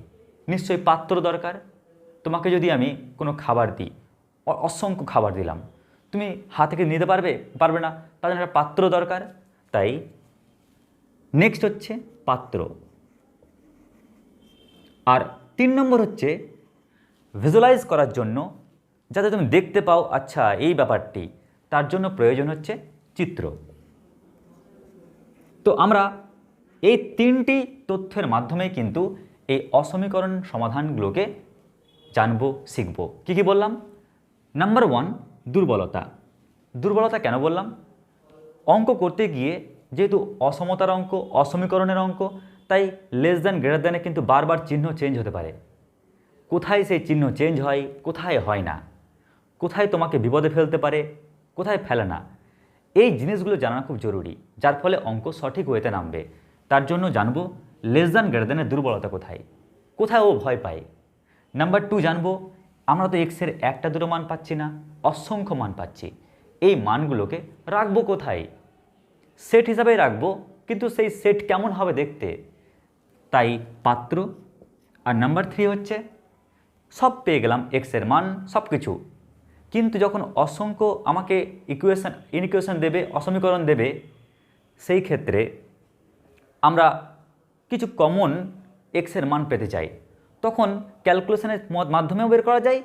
নিশ্চয়ই পাত্র দরকার। তোমাকে যদি আমি কোনো খাবার দিই, অসংখ্য খাবার দিলাম, তুমি হাত থেকে নিতে পারবে না, তার জন্য একটা পাত্র দরকার। তাই নেক্সট হচ্ছে পাত্র। আর 3 নম্বর হচ্ছে ভিজুয়ালাইজ করার জন্য, যাতে তুমি দেখতে পাও আচ্ছা এই ব্যাপারটি, তার জন্য প্রয়োজন হচ্ছে চিত্র। তো আমরা এই 3টি তথ্যের মাধ্যমে কিন্তু এই অসমীকরণ সমাধানগুলোকে জানবো, শিখব। কি বললাম? নাম্বার 1 দুর্বলতা কেন বললাম? অঙ্ক করতে গিয়ে যেহেতু অসমতার অঙ্ক, অসমীকরণের অঙ্ক, তাই লেস দ্যান গ্রেটার দ্যানে কিন্তু বারবার চিহ্ন চেঞ্জ হতে পারে। কোথায় সেই চিহ্ন চেঞ্জ হয়, কোথায় হয় না, কোথায় তোমাকে বিপদে ফেলতে পারে, কোথায় ফেলে না, এই জিনিসগুলো জানা খুব জরুরি, যার ফলে অঙ্ক সঠিক ওয়েতে নামবে। তার জন্য জানবো লেস দ্যান গ্রেটার দ্যানের দুর্বলতা কোথায় ও ভয় পায়। নাম্বার 2 জানবো আমরা তো এক্সের একটা দুটো মান পাচ্ছি না, অসংখ্য মান পাচ্ছি, এই মানগুলোকে রাখবো কোথায়? সেট হিসাবেই রাখবো, কিন্তু সেই সেট কেমন হবে দেখতে, তাই পাত্র। আর নাম্বার 3 হচ্ছে সব পেয়ে গেলাম, এক্সের মান সব কিছু, কিন্তু যখন অসংখ্য আমাকে ইনইকুয়েশন দেবে, অসমীকরণ দেবে, সেই ক্ষেত্রে আমরা কিছু কমন এক্সের মান পেতে চাই। তখন ক্যালকুলেশনের মাধ্যমেও বের করা যায়,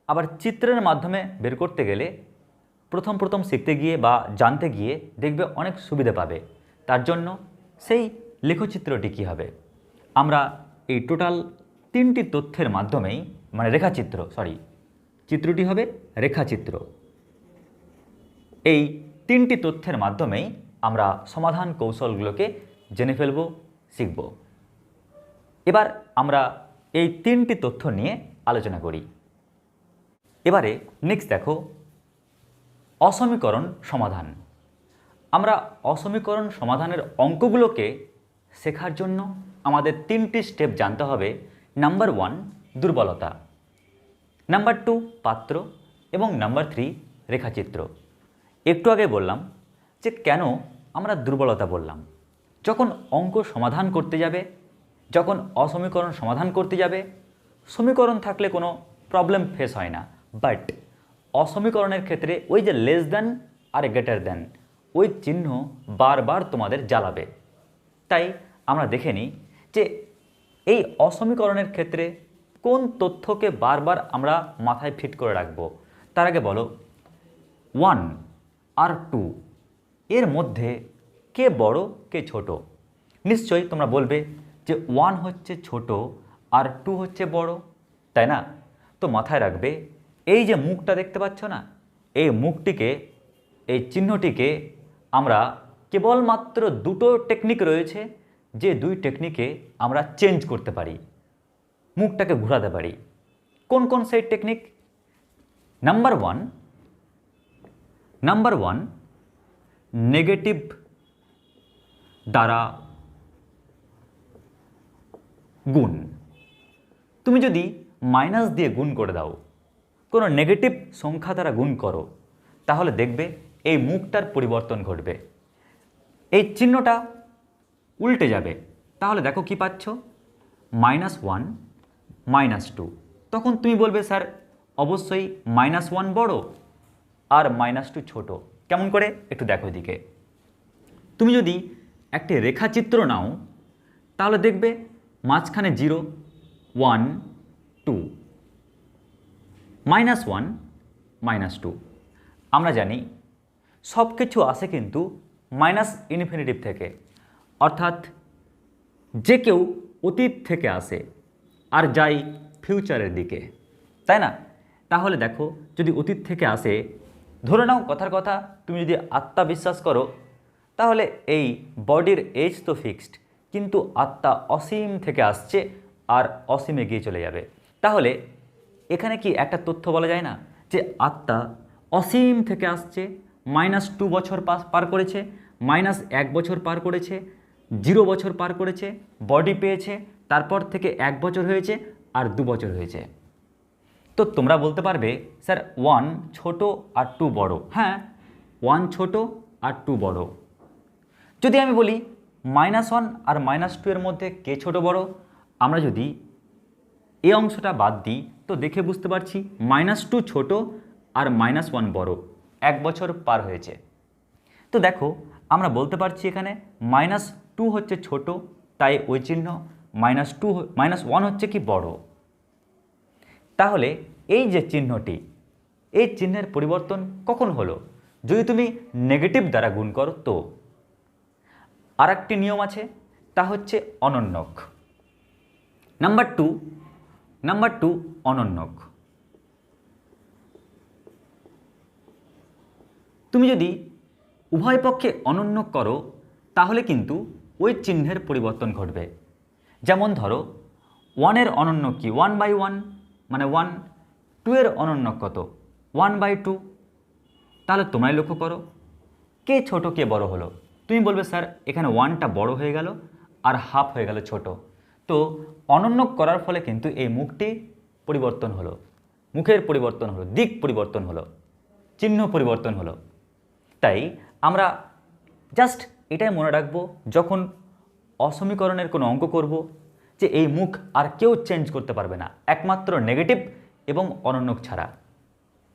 আবার চিত্রের মাধ্যমে বের করতে গেলে প্রথম শিখতে গিয়ে বা জানতে গিয়ে দেখবে অনেক সুবিধা পাবে। তার জন্য সেই লেখচিত্রটি কী হবে, আমরা এই টোটাল 3টি তথ্যের মাধ্যমেই, মানে চিত্রটি হবে রেখাচিত্র। এই 3টি তথ্যের মাধ্যমেই আমরা সমাধান কৌশলগুলোকে জেনে ফেলব, শিখব। এবার আমরা এই 3টি তথ্য নিয়ে আলোচনা করি। এবারে নেক্সট দেখো অসমীকরণ সমাধান। আমরা অসমীকরণ সমাধানের অঙ্কগুলোকে শেখার জন্য আমাদের 3টি স্টেপ জানতে হবে। নাম্বার 1 দুর্বলতা, নাম্বার 2 পাত্র এবং নাম্বার 3 রেখাচিত্র। একটু আগে বললাম যে কেন আমরা দুর্বলতা বললাম। যখন অঙ্ক সমাধান করতে যাবে, যখন অসমীকরণ সমাধান করতে যাবে, সমীকরণ থাকলে কোনো প্রবলেম ফেস হয় না, বাট অসমীকরণের ক্ষেত্রে ওই যে লেস দ্যান আর গ্রেটার দ্যান, ওই চিহ্ন বারবার তোমাদের জ্বালাবে। তাই আমরা দেখে নিই যে এই অসমীকরণের ক্ষেত্রে কোন তথ্যকে বারবার আমরা মাথায় ফিট করে রাখবো। তার আগে বলো 1 আর 2 এর মধ্যে কে বড় কে ছোট? নিশ্চয়ই তোমরা বলবে যে 1 হচ্ছে ছোট আর 2 হচ্ছে বড়, তাই না? তো মাথায় রাখবে এই যে মুখটা দেখতে পাচ্ছ না, এই মুখটিকে, এই চিহ্নটিকে আমরা কেবলমাত্র 2টো টেকনিক রয়েছে, যে 2 টেকনিকে আমরা চেঞ্জ করতে পারি, মুখটাকে ঘোরাতে পারি। কোন কোন সেই টেকনিক? নাম্বার 1 নেগেটিভ দ্বারা গুণ। তুমি যদি মাইনাস দিয়ে গুণ করে দাও, কোনো নেগেটিভ সংখ্যা দ্বারা গুণ করো, তাহলে দেখবে এই মুখটার পরিবর্তন ঘটবে, এই চিহ্নটা উল্টে যাবে। তাহলে দেখো কি পাচ্ছ, -1 -2। তখন তুমি বলবে স্যার অবশ্যই -1 বড় আর -2 ছোট। কেমন করে? একটু দেখো এদিকে। তুমি যদি একটি রেখাচিত্র নাও তাহলে দেখবে মাঝখানে 0 1 2 -1 -2। আমরা জানি সব কিছু আসে কিন্তু মাইনাস ইনফিনিটিভ থেকে, অর্থাৎ যে কেউ অতীত থেকে আসে আর যায় ফিউচারের দিকে, তাই না? তাহলে দেখো, যদি অতীত থেকে আসে, ধরে নাও কথার কথা, তুমি যদি আত্মা বিশ্বাস করো তাহলে এই বডির এজ তো ফিক্সড, কিন্তু আত্মা অসীম থেকে আসছে আর অসীমে গিয়ে চলে যাবে। তাহলে এখানে কি একটা তথ্য বলা যায় না যে আত্মা অসীম থেকে আসছে, -2 বছর পার করেছে, -1 বছর পার করেছে, 0 বছর পার করেছে, বডি পেয়েছে, তারপর থেকে 1 বছর হয়েছে আর 2 বছর হয়েছে। তো তোমরা বলতে পারবে স্যার 1 ছোট আর 2 বড়। হ্যাঁ, 1 ছোট আর 2 বড়। যদি আমি বলি -1 আর -2 এর মধ্যে কে ছোট বড়, আমরা যদি এই অংশটা বাদ দিই তো দেখে বুঝতে পারছি -2 ছোট আর -1 বড়, 1 বছর পার হয়েছে। তো দেখো, আমরা বলতে পারছি এখানে -2 হচ্ছে ছোট, তাই ওই চিহ্ন, -1 হচ্ছে কি বড়। তাহলে এই যে চিহ্নটি, এই চিহ্নের পরিবর্তন কখন হলো? যদি তুমি নেগেটিভ দ্বারা গুণ করো তো। আর একটি নিয়ম আছে, তা হচ্ছে অনন্যক। Number two অনন্যক। তুমি যদি উভয় পক্ষে অনন্যক করো তাহলে কিন্তু ওই চিহ্নের পরিবর্তন ঘটবে। যেমন ধরো 1 এর অনন্যক কি? 1/1 মানে 1। 2 এর অনন্যক কত? 1/2। তাহলে তোমরাই লক্ষ্য করো কে ছোট কে বড় হলো। তুমি বলবে স্যার এখানে 1টা বড় হয়ে গেল আর হাফ হয়ে গেল ছোট। তো অনন্যক করার ফলে কিন্তু এই মুখটি পরিবর্তন হলো, মুখের পরিবর্তন হলো, দিক পরিবর্তন হলো, চিহ্ন পরিবর্তন হলো। তাই আমরা জাস্ট এটাই মনে রাখবো যখন অসমীকরণের কোনো অঙ্ক করব, যে এই মুখ আর কেউ চেঞ্জ করতে পারবে না, একমাত্র নেগেটিভ এবং অনন্যক ছাড়া।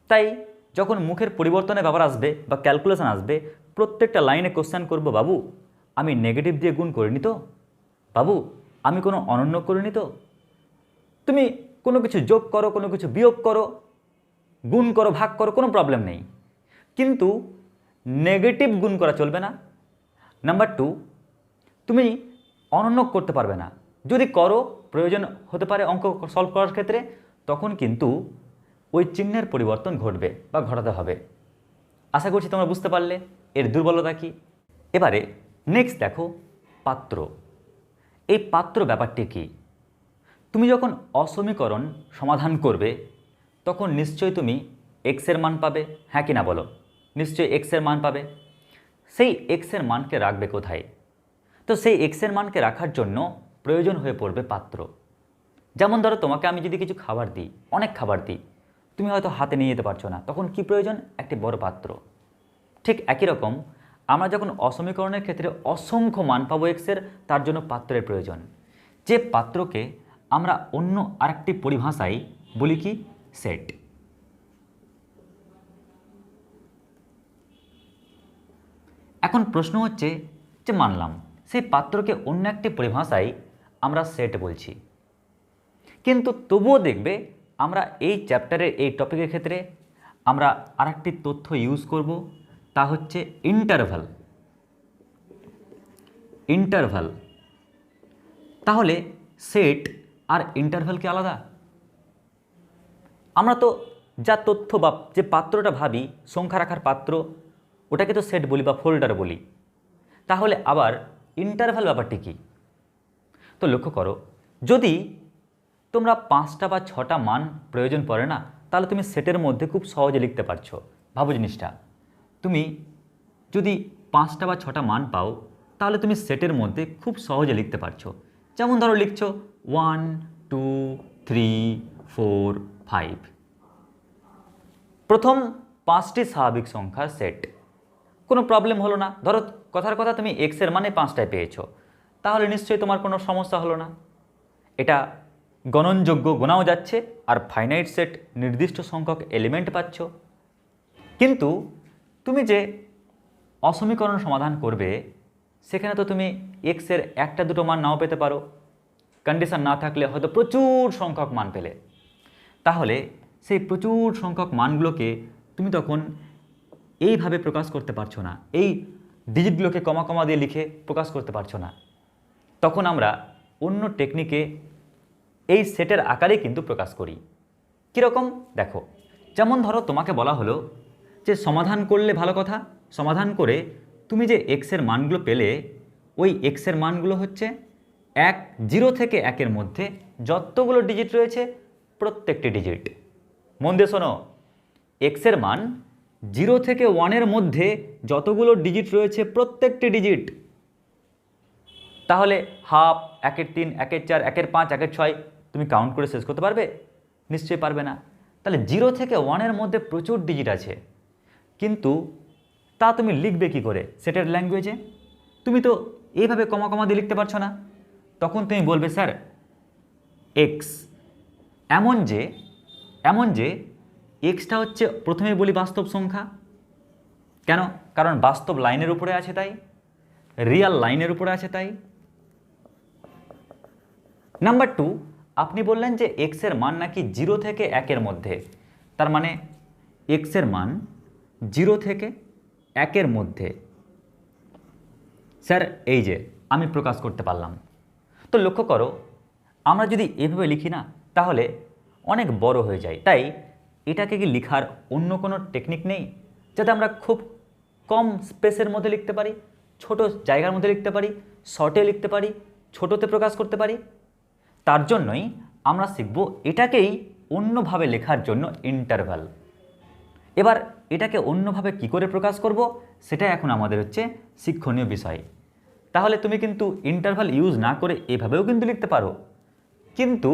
তাই যখন মুখের পরিবর্তনের ব্যাপার আসবে বা ক্যালকুলেশন আসবে, প্রত্যেকটা লাইনে কোশ্চেন করব, বাবু আমি নেগেটিভ দিয়ে গুণ করিনি তো, বাবু আমি কোনো অনন্যক করিনি তো। তুমি কোনো কিছু যোগ করো, কোনো কিছু বিয়োগ করো, গুণ করো, ভাগ করো, কোনো প্রবলেম নেই, কিন্তু নেগেটিভ গুণ করা চলবে না। নাম্বার 2, তুমি অনন্যক করতে পারবে না। যদি করো, প্রয়োজন হতে পারে অঙ্ক সলভ করার ক্ষেত্রে, তখন কিন্তু ওই চিহ্নের পরিবর্তন ঘটবে বা ঘটাতে হবে। আশা করছি তোমরা বুঝতে পারলে এর দুর্বলতা কি। এবারে নেক্সট দেখো পাত্র। এই পাত্র ব্যাপারটি কি? তুমি যখন অসমীকরণ সমাধান করবে তখন নিশ্চয়ই তুমি এক্সের মান পাবে, হ্যাঁ কি না বলো? নিশ্চয়ই এক্সের মান পাবে। সেই এক্সের মানকে রাখবে কোথায়? তো সেই এক্সের মানকে রাখার জন্য প্রয়োজন হয়ে পড়বে পাত্র। যেমন ধরো তোমাকে আমি যদি কিছু খাবার দিই, অনেক খাবার দিই, তুমি হয়তো হাতে নিয়ে যেতে পারছো না, তখন কি প্রয়োজন? একটি বড় পাত্র। ঠিক একই রকম আমরা যখন অসমীকরণের ক্ষেত্রে অসংখ্য মান পাবো এক্সের, তার জন্য পাত্রের প্রয়োজন। যে পাত্রকে আমরা অন্য আরেকটি পরিভাষায় বলি কি? সেট। এখন প্রশ্ন হচ্ছে যে মানলাম সেই পাত্রকে অন্য একটি পরিভাষায় আমরা সেট বলছি, কিন্তু তবুও দেখবে আমরা এই চ্যাপ্টারের এই টপিকের ক্ষেত্রে আমরা আরেকটি তথ্য ইউজ করব, তা হচ্ছে ইন্টারভাল। ইন্টারভাল। তাহলে সেট আর ইন্টারভাল কি আলাদা? আমরা তো যা তথ্য বা যে পাত্রটা ভাবি, সংখ্যা রাখার পাত্র, ওটাকে তো সেট বলি বা ফোল্ডার বলি। তাহলে আবার ইন্টারভাল ব্যাপারটি কি? তো লক্ষ্য করো, যদি তোমরা 5টা বা 6টা মান প্রয়োজন পড়ে না, তাহলে তুমি সেটের মধ্যে খুব সহজে লিখতে পারছো। ভাবো জিনিসটা, তুমি যদি 5টা বা 6টা মান পাও তাহলে তুমি সেটের মধ্যে খুব সহজে লিখতে পারছো। যেমন ধরো লিখছো 1 2 3 4 5, প্রথম 5টি স্বাভাবিক সংখ্যার সেট, কোনো প্রবলেম হলো না। ধরো কথার কথা তুমি এক্সের মানে 5টায় পেয়েছো, তাহলে নিশ্চয়ই তোমার কোনো সমস্যা হলো না। এটা গণনযোগ্য, গোনাও যাচ্ছে, আর ফাইনাইট সেট নির্দিষ্ট সংখ্যক এলিমেন্ট পাচ্ছ। কিন্তু তুমি যে অসমীকরণ সমাধান করবে সেখানে তো তুমি এক্সের একটা দুটো মান নাও পেতে পারো, কন্ডিশন না থাকলে হয়তো প্রচুর সংখ্যক মান পেলে। তাহলে সেই প্রচুর সংখ্যক মানগুলোকে তুমি তখন এইভাবে প্রকাশ করতে পারছো না, এই ডিজিটগুলোকে কমা কমা দিয়ে লিখে প্রকাশ করতে পারছো না। তখন আমরা অন্য টেকনিকে এই সেটের আকারে কিন্তু প্রকাশ করি। কীরকম দেখো, যেমন ধরো তোমাকে বলা হলো যে সমাধান করলে ভালো কথা, সমাধান করে তুমি যে এক্সের মানগুলো পেলে ওই এক্সের মানগুলো হচ্ছে 0 থেকে 1-এর মধ্যে যতগুলো ডিজিট রয়েছে প্রত্যেকটি ডিজিট। মন দিয়ে শোনো, এক্সের মান 0 থেকে 1-এর মধ্যে যতগুলো ডিজিট রয়েছে প্রত্যেকটি ডিজিট। তাহলে হাফ, 1/3, 1/4, 1/5, 1/6 তুমি কাউন্ট করে শেষ করতে পারবে? নিশ্চয়ই পারবে না। তাহলে 0 থেকে 1-এর মধ্যে প্রচুর ডিজিট আছে, কিন্তু তা তুমি লিখবে কি করে সেটের ল্যাঙ্গুয়েজে? তুমি তো এইভাবে কমা কমা দিয়ে লিখতে পারছো না। তখন তুমি বলবে স্যার এক্স এমন যে এক্সটা হচ্ছে, প্রথমে বলি বাস্তব সংখ্যা। কেন? কারণ বাস্তব লাইনের উপরে আছে তাই, রিয়াল লাইনের উপরে আছে তাই। নাম্বার 2, আপনি বললেন যে এক্সের মান নাকি 0 থেকে 1-এর মধ্যে, তার মানে এক্সের মান 0 থেকে 1-এর মধ্যে। স্যার এই যে আমি প্রকাশ করতে পারলাম। তো লক্ষ্য করো, আমরা যদি এভাবে লিখি না তাহলে অনেক বড় হয়ে যায়। তাই এটাকে কি লেখার অন্য কোনো টেকনিক নেই যাতে আমরা খুব কম স্পেসের মধ্যে লিখতে পারি, ছোট জায়গার মধ্যে লিখতে পারি, শর্টে লিখতে পারি, ছোটোতে প্রকাশ করতে পারি? তার জন্যই আমরা শিখব এটাকেই অন্যভাবে লেখার জন্য ইন্টারভাল। এবার এটাকে অন্যভাবে কি করে প্রকাশ করব সেটা এখন আমাদের হচ্ছে শিক্ষণীয় বিষয়। তাহলে তুমি কিন্তু ইন্টারভাল ইউজ না করে এভাবেও কিন্তু লিখতে পারো, কিন্তু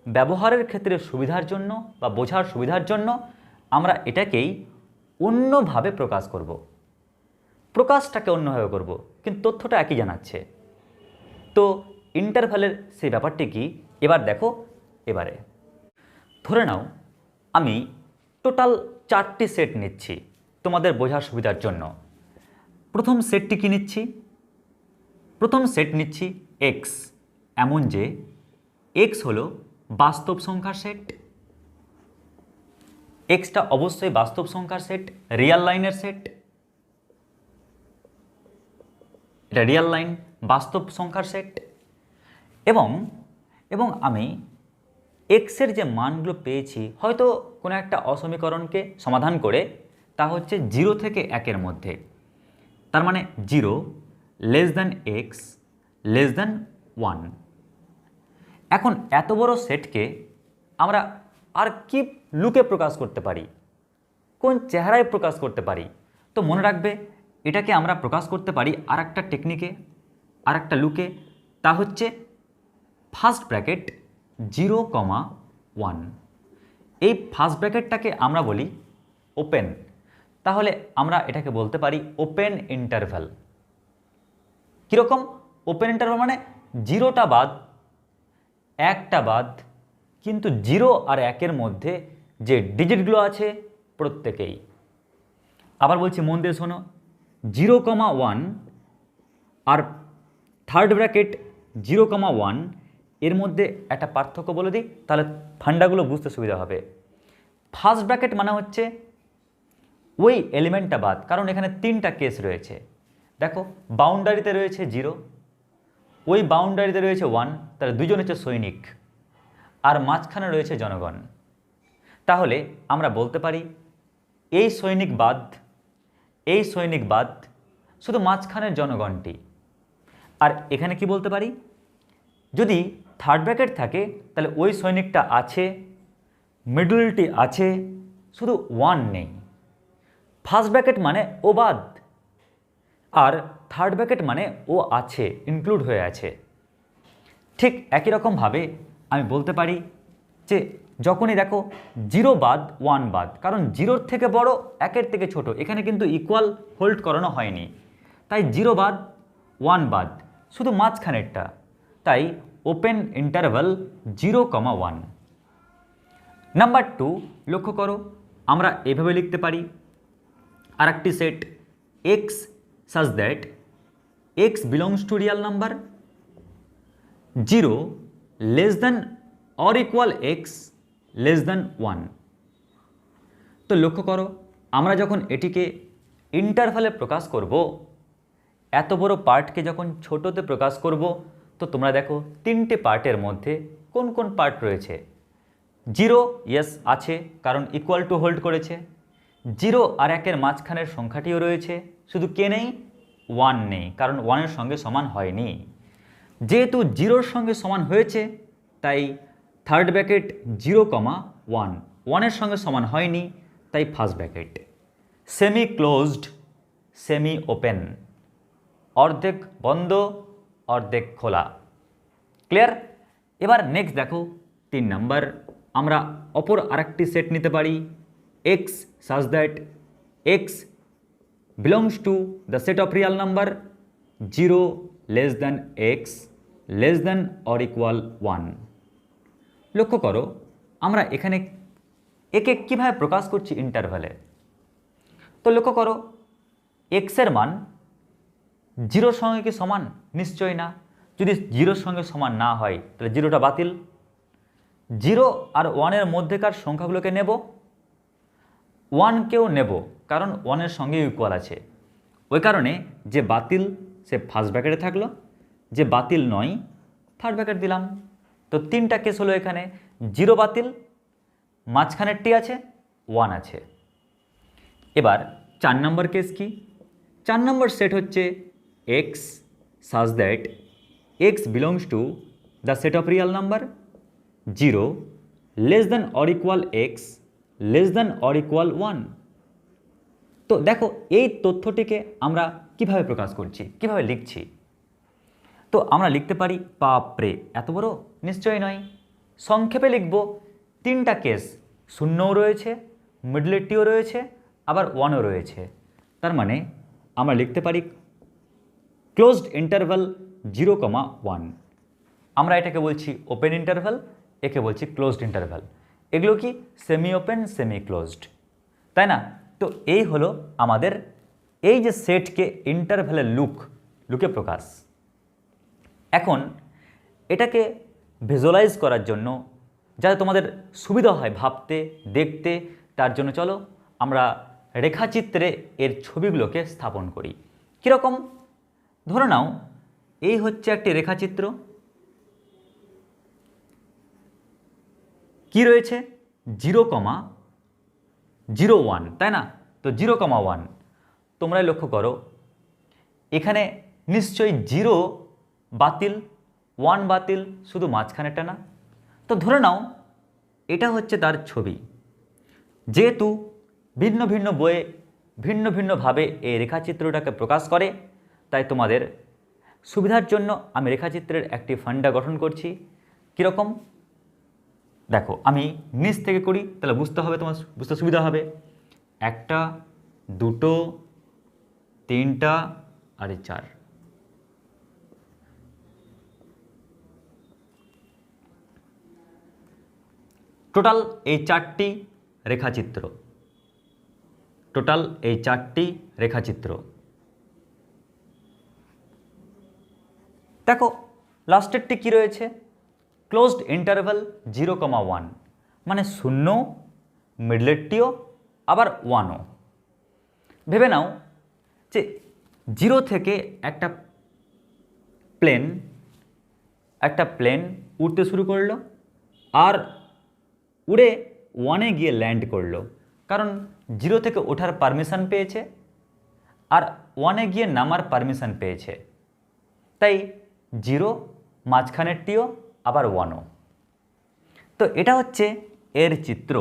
ব্যবহারের ক্ষেত্রে সুবিধার জন্য বা বোঝার সুবিধার জন্য আমরা এটাকেই অন্যভাবে প্রকাশ করব। প্রকাশটাকে অন্যভাবে করব, কিন্তু তথ্যটা একই জানাচ্ছে। তো ইন্টারভালের সেই ব্যাপারটি কি এবার দেখো। এবারে ধরে নাও আমি টোটাল 4টি সেট নিচ্ছি তোমাদের বোঝার সুবিধার জন্য। প্রথম সেটটি কি নিচ্ছি? প্রথম সেট নিচ্ছি এক্স, এমন যে এক্স হলো বাস্তব সংখ্যার সেট। এক্সটা অবশ্যই বাস্তব সংখ্যার সেট, রিয়াল লাইনের সেট। এটা রিয়াল লাইন বাস্তব সংখ্যার সেট। এবং আমি এক্সের যে মানগুলো পেয়েছি হয়তো কোনো একটা অসমীকরণকে সমাধান করে, তা হচ্ছে 0 থেকে 1-এর মধ্যে। তার মানে 0 less than x less than 1। এখন এত বড় সেটকে আমরা আর কি লুকে প্রকাশ করতে পারি, কোন চেহারায় প্রকাশ করতে পারি? তো মনে রাখবে এটাকে আমরা প্রকাশ করতে পারি আর একটা টেকনিকে, আর একটা লুকে। তা হচ্ছে ফার্স্ট ব্র্যাকেট 0,1। এই ফার্স্ট ব্র্যাকেটটাকে আমরা বলি ওপেন। তাহলে আমরা এটাকে বলতে পারি ওপেন ইন্টারভ্যাল। কীরকম ওপেন ইন্টারভ্যাল? মানে 0টা বাদ, 1টা বাদ, কিন্তু 0 আর 1-এর মধ্যে যে ডিজিটগুলো আছে প্রত্যেকেই। আবার বলছি, মন দিয়ে শোনো, 0,1 আর থার্ড ব্র্যাকেট 0,1 এর মধ্যে একটা পার্থক্য বলে দিই, তাহলে ফান্ডাগুলো বুঝতে সুবিধা হবে। ফার্স্ট ব্র্যাকেট মানে হচ্ছে ওই এলিমেন্টটা বাদ, কারণ এখানে 3টা কেস রয়েছে। দেখো, বাউন্ডারিতে রয়েছে 0, ওই বাউন্ডারিতে রয়েছে 1, তাহলে দুজন হচ্ছে সৈনিক, আর মাঝখানে রয়েছে জনগণ। তাহলে আমরা বলতে পারি এই সৈনিক বাদ, শুধু মাঝখানের জনগণটি। আর এখানে কি বলতে পারি, যদি থার্ড ব্র্যাকেট থাকে তাহলে ওই সৈনিকটা আছে, মিডলটি আছে, শুধু 1 নেই। ফার্স্ট ব্র্যাকেট মানে ও বাদ, আর থার্ড ব্র্যাকেট মানে ও আছে, ইনক্লুড হয়ে আছে। ঠিক একই রকমভাবে আমি বলতে পারি যে যখনই দেখো 0 বাদ 1 বাদ, কারণ 0-র থেকে বড়, 1-এর থেকে ছোট, এখানে কিন্তু ইকুয়াল হোল্ড করানো হয়নি, তাই 0 বাদ 1 বাদ, শুধু মাঝখানেরটা, তাই ওপেন ইন্টারভাল 0,1। নাম্বার 2, লক্ষ্য করো আমরা এভাবে লিখতে পারি আরেকটি set x such that x belongs to real number, 0 less than or equal x less than 1। তো লক্ষ্য করো, আমরা যখন এটিকে ইন্টারভালে প্রকাশ করব, এত বড় পার্টকে যখন ছোটোতে প্রকাশ করব, তো তোমরা দেখো তিনটে পার্টের মধ্যে কোন কোন পার্ট রয়েছে। 0 ইয়েস আছে, কারণ ইকুয়াল টু হোল্ড করেছে। 0 আর 1-এর মাঝখানের সংখ্যাটিও রয়েছে, শুধু কে নেই? 1 নেই, কারণ 1-এর সঙ্গে সমান হয়নি। যেহেতু 0-র সঙ্গে সমান হয়েছে, তাই থার্ড ব্র্যাকেট 0,1, 1-এর সঙ্গে সমান হয়নি, তাই first bracket. Semi closed, semi open, অর্ধেক বন্ধ অর্ধেক খোলা। ক্লিয়ার? এবার নেক্সট দেখো 3 নাম্বার, আমরা অপর আরেকটি সেট নিতে পারি, x such that x belongs to the set of real number 0 less than x less than or equal 1। লক্ষ্য করো, আমরা এখানে একে কীভাবে প্রকাশ করছি ইন্টারভ্যালে। তো লক্ষ্য করো, এক্সের মান 0-র সঙ্গে কি সমান? নিশ্চয়ই না। যদি 0-র সঙ্গে সমান না হয়, তাহলে 0টা বাতিল। 0 আর 1-এর মধ্যেকার সংখ্যাগুলোকে নেব, 1কেও নেব, কারণ 1-এর সঙ্গে ইকুয়াল আছে। ওই কারণে যে বাতিল সে ফার্স্ট ব্র্যাকেটে থাকলো, যে বাতিল নয় থার্ড ব্র্যাকেট দিলাম। তো 3টা কেস হলো এখানে, 0 বাতিল, মাঝখানেরটি আছে, 1 আছে। এবার 4 নম্বর কেস কি? 4 নম্বর সেট হচ্ছে x such that x belongs to the set of real number 0 less than or equal x less than or equal 1। তো দেখো এই তথ্যটিকে আমরা কিভাবে প্রকাশ করছি, কিভাবে লিখছি। তো আমরা লিখতে পারি, বাপরে এত বড়? নিশ্চয়ই নয়। সংক্ষেপে লিখব, 3টা কেস, 0ও রয়েছে, মিডলেরটিও রয়েছে, আবার 1ও রয়েছে। তার মানে আমরা লিখতে পারি ক্লোজড ইন্টারভাল 0,1। আমরা এটাকে বলছি ওপেন ইন্টারভাল, একে বলছি ক্লোজড ইন্টারভাল। এগুলো কি? সেমি ওপেন, সেমি ক্লোজড, তাই না? তো এই হলো আমাদের এই যে সেটকে ইন্টারভ্যালের লুকে প্রকাশ। এখন এটাকে ভিজুয়ালাইজ করার জন্য, যাতে তোমাদের সুবিধা হয় ভাবতে দেখতে, তার জন্য চলো আমরা রেখাচিত্রে এর ছবিগুলোকে স্থাপন করি। কীরকম? ধরে নাও এই হচ্ছে একটি রেখাচিত্র, কি রয়েছে? 0,01, তাই না? তো 0,1 তোমরাই লক্ষ্য করো, এখানে নিশ্চয়ই 0 বাতিল, 1 বাতিল, শুধু মাঝখানেটা না। তো ধরে নাও এটা হচ্ছে তার ছবি। যেহেতু ভিন্ন ভিন্ন বইয়ে ভিন্ন ভিন্নভাবে এই রেখাচিত্রটাকে প্রকাশ করে, তাই তোমাদের সুবিধার জন্য আমি রেখাচিত্রের একটি ফান্ডা গঠন করছি। কীরকম? দেখো আমি নিচ থেকে করি, তাহলে বুঝতে হবে, তোমার বুঝতে সুবিধা হবে। 1টা 2টো 3টা আর 4। টোটাল এই 4টি রেখাচিত্র, টোটাল এই 4টি রেখাচিত্র। দেখো লাস্টেরটি কি রয়েছে? ক্লোজড ইন্টারভাল 0,1, মানে 0, মিডলেরটিও, আবার 1ও। ভেবে নাও যে 0 থেকে একটা প্লেন উড়তে শুরু করলো, আর উড়ে 1-এ গিয়ে ল্যান্ড করলো, কারণ 0 থেকে ওঠার পারমিশন পেয়েছে আর 1-এ গিয়ে নামার পারমিশন পেয়েছে, তাই 0 মাঝখানেরটিও আবার 1ও। তো এটা হচ্ছে এর চিত্র।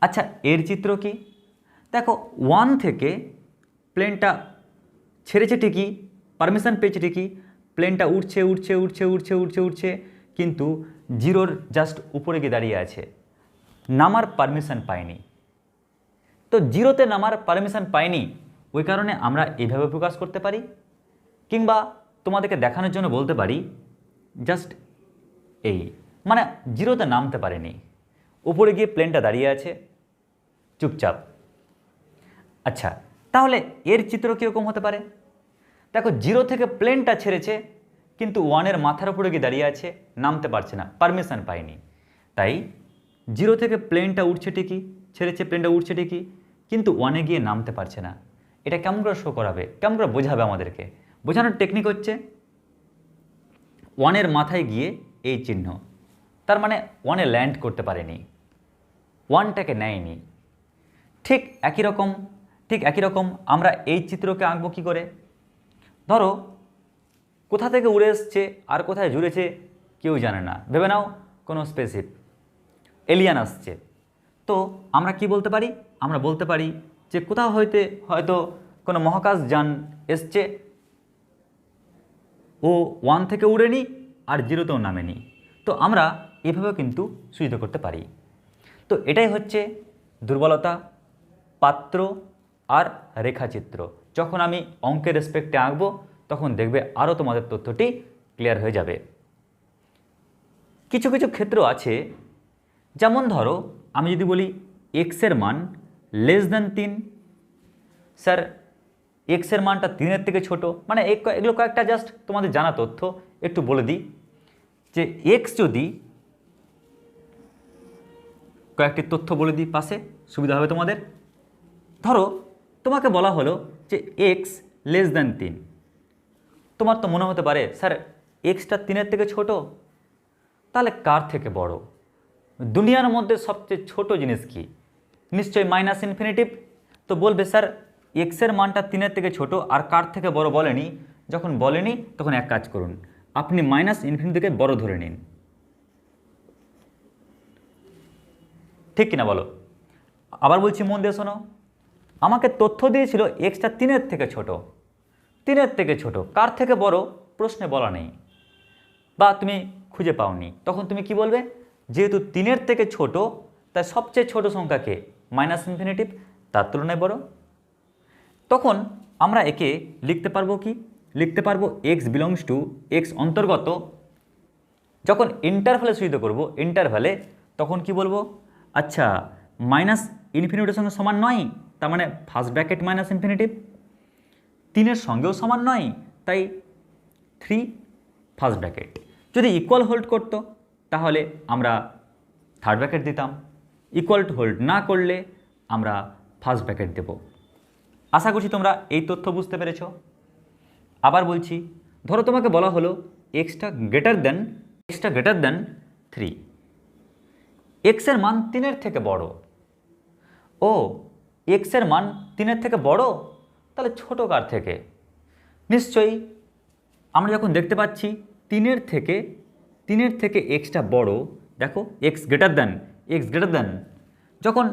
আচ্ছা এর চিত্র কি? দেখো 1 থেকে প্লেনটা ছেড়েছে ঠিকই, পারমিশন পেয়েছে ঠিকই, প্লেনটা উঠছে উঠছে উঠছে উঠছে উঠছে উঠছে, কিন্তু 0-র জাস্ট উপরে গিয়ে দাঁড়িয়ে আছে, নামার পারমিশন পায়নি। তো 0-তে নামার পারমিশন পায়নি, ওই কারণে আমরা এইভাবে প্রকাশ করতে পারি, কিংবা তোমাদেরকে দেখানোর জন্য বলতে পারি জাস্ট এই, মানে 0-তে নামতে পারেনি, উপরে গিয়ে প্লেনটা দাঁড়িয়ে আছে চুপচাপ। আচ্ছা তাহলে এর চিত্র কীরকম হতে পারে? দেখো জিরো থেকে প্লেনটা ছেড়েছে, কিন্তু ওয়ানের মাথার উপরে গিয়ে দাঁড়িয়ে আছে, নামতে পারছে না, পারমিশন পায়নি। তাই জিরো থেকে প্লেনটা উঠছে ঠিকই, ছেড়েছে, প্লেনটা উঠছে ঠিকই, কিন্তু ওয়ানে গিয়ে নামতে পারছে না। এটা কেমন করে শো করাবে, কেমন করে বোঝাবে আমাদেরকে? বোঝানোর টেকনিক হচ্ছে ওয়ানের মাথায় গিয়ে এই চিহ্ন, তার মানে ওয়ানে ল্যান্ড করতে পারেনি, ওয়ানটাকে নেয়নি। ঠিক একই রকম আমরা এই চিত্রকে আঁকবো কী করে? ধরো কোথা থেকে উড়ে এসছে আর কোথায় জুড়েছে কেউ জানে না, ভেবে নাও কোনো স্পেসিফিক এলিয়ান আসছে। তো আমরা কি বলতে পারি? আমরা বলতে পারি যে কোথাও হয়তো কোনো মহাকাশ যান এসছে, ও ওয়ান থেকে উড়েনি আর জিরোতেও নামেনি। তো আমরা এভাবেও কিন্তু সূচিত করতে পারি। তো এটাই হচ্ছে দুর্বলতা, পাত্র আর রেখাচিত্র। যখন আমি অঙ্কের রেসপেক্টে আঁকবো তখন দেখবে আরও তোমাদের তথ্যটি ক্লিয়ার হয়ে যাবে। কিছু কিছু ক্ষেত্র আছে, যেমন ধরো আমি যদি বলি এক্সের মান লেস দ্যান 3, স্যার এক্সের মানটা 3-এর থেকে ছোট, মানে এগুলো কয়েকটা জাস্ট তোমাদের জানা তথ্য একটু বলে দিই। যে এক্স যদি, কয়েকটি তথ্য বলে দিই পাশে, সুবিধা হবে তোমাদের। ধরো তোমাকে বলা হলো যে এক্স লেস দ্যান 3, তোমার তো মনে হতে পারে স্যার এক্সটা 3-এর থেকে ছোট, তাহলে কার থেকে বড়? দুনিয়ার মধ্যে সবচেয়ে ছোট জিনিস কি? নিশ্চয়ই মাইনাস ইনফিনিটিভ। তো বলবে স্যার এক্সের মানটা 3-এর থেকে ছোট আর কার থেকে বড় বলেনি। যখন বলেনি তখন এক কাজ করুন, আপনি মাইনাস ইনফিনিটিকে বড় ধরে নিন। ঠিক কিনা বলো? আবার বলছি, মন দিয়ে শোনো। আমাকে তথ্য দিয়েছিল এক্সটা 3-এর থেকে ছোট, 3-এর থেকে ছোট, কার থেকে বড় প্রশ্নে বলা নেই, বা তুমি খুঁজে পাওনি। তখন তুমি কি বলবে? যেহেতু 3-এর থেকে ছোট, তাই সবচেয়ে ছোট সংখ্যাকে মাইনাস ইনফিনিটিভ, তার তুলনায় বড়। তখন আমরা একে লিখতে পারবো কি? লিখতে পারবো এক্স বিলংস টু, এক্স অন্তর্গত, যখন ইন্টারভ্যালে সূচিত করব, ইন্টারভ্যালে, তখন কি বলবো? আচ্ছা মাইনাস ইনফিনিটির সঙ্গে সমান নয়, তার মানে ফার্স্ট ব্র্যাকেট মাইনাস ইনফিনিটিভ, 3-এর সঙ্গেও সমান নয়, তাই 3 ফার্স্ট ব্র্যাকেট। যদি ইকুয়াল হোল্ড করতো তাহলে আমরা থার্ড ব্র্যাকেট দিতাম, ইকুয়াল টু হোল্ড না করলে আমরা ফার্স্ট ব্র্যাকেট দেব। আশা করছি তোমরা এই তথ্য বুঝতে পেরেছো। আবার বলছি, ধরো তোমাকে বলা হলো এক্সটা গ্রেটার দেন 3, এক্সের মান 3-এর থেকে বড়। ও এক্সের মান 3-এর থেকে বড়, তাহলে ছোট কার থেকে? নিশ্চয়ই আমরা যখন দেখতে পাচ্ছি 3-এর থেকে এক্সটা বড়, দেখো এক্স গ্রেটার দেন, যখন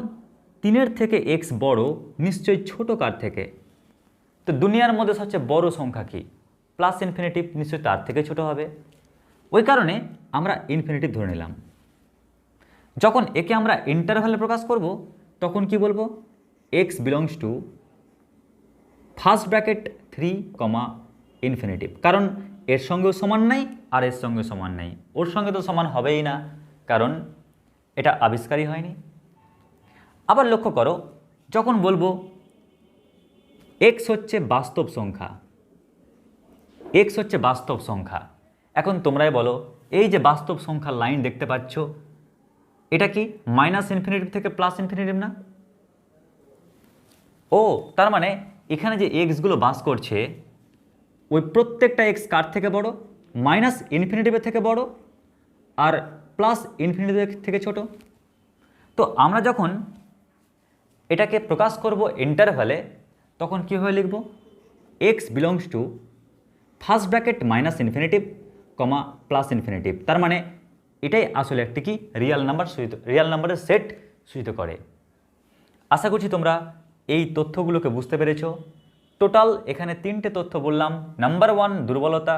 3-এর থেকে এক্স বড়, নিশ্চয়ই ছোট কার থেকে? তো দুনিয়ার মধ্যে সবচেয়ে বড় সংখ্যা কি? প্লাস ইনফিনিটিভ, নিশ্চয়ই তার থেকে ছোট হবে। ওই কারণে আমরা ইনফিনিটিভ ধরে নিলাম। যখন একে আমরা ইন্টারভ্যালে প্রকাশ করব তখন কি বলবো? X belongs to first bracket 3, infinitive, কারণ এর সঙ্গেও সমান নাই আর এর সঙ্গেও সমান নাই, ওর সঙ্গে তো সমান হবেই না, কারণ এটা আবিষ্কারই হয়নি। আবার লক্ষ্য করো, যখন বলবো এক্স হচ্ছে বাস্তব সংখ্যা, এখন তোমরাই বলো, এই যে বাস্তব সংখ্যার লাইন দেখতে পাচ্ছ, এটা কি মাইনাস ইনফিনিটিভ থেকে প্লাস ইনফিনিটিভ না? ও তার মানে এখানে যে এক্সগুলো বাস করছে, ওই প্রত্যেকটা এক্স কার থেকে বড়? মাইনাস ইনফিনিটিভের থেকে বড় আর প্লাস ইনফিনিটিভের থেকে ছোট। তো আমরা যখন এটাকে প্রকাশ করব ইন্টারভ্যালে, তখন কীভাবে লিখব? X belongs to first bracket minus infinitive, plus infinitive, তার মানে এটাই আসলে একটি কি রিয়াল নাম্বারের সেট সূচিত করে। আশা করছি তোমরা এই তথ্যগুলোকে বুঝতে পেরেছো। টোটাল এখানে 3টে তথ্য বললাম। নাম্বার 1 দুর্বলতা,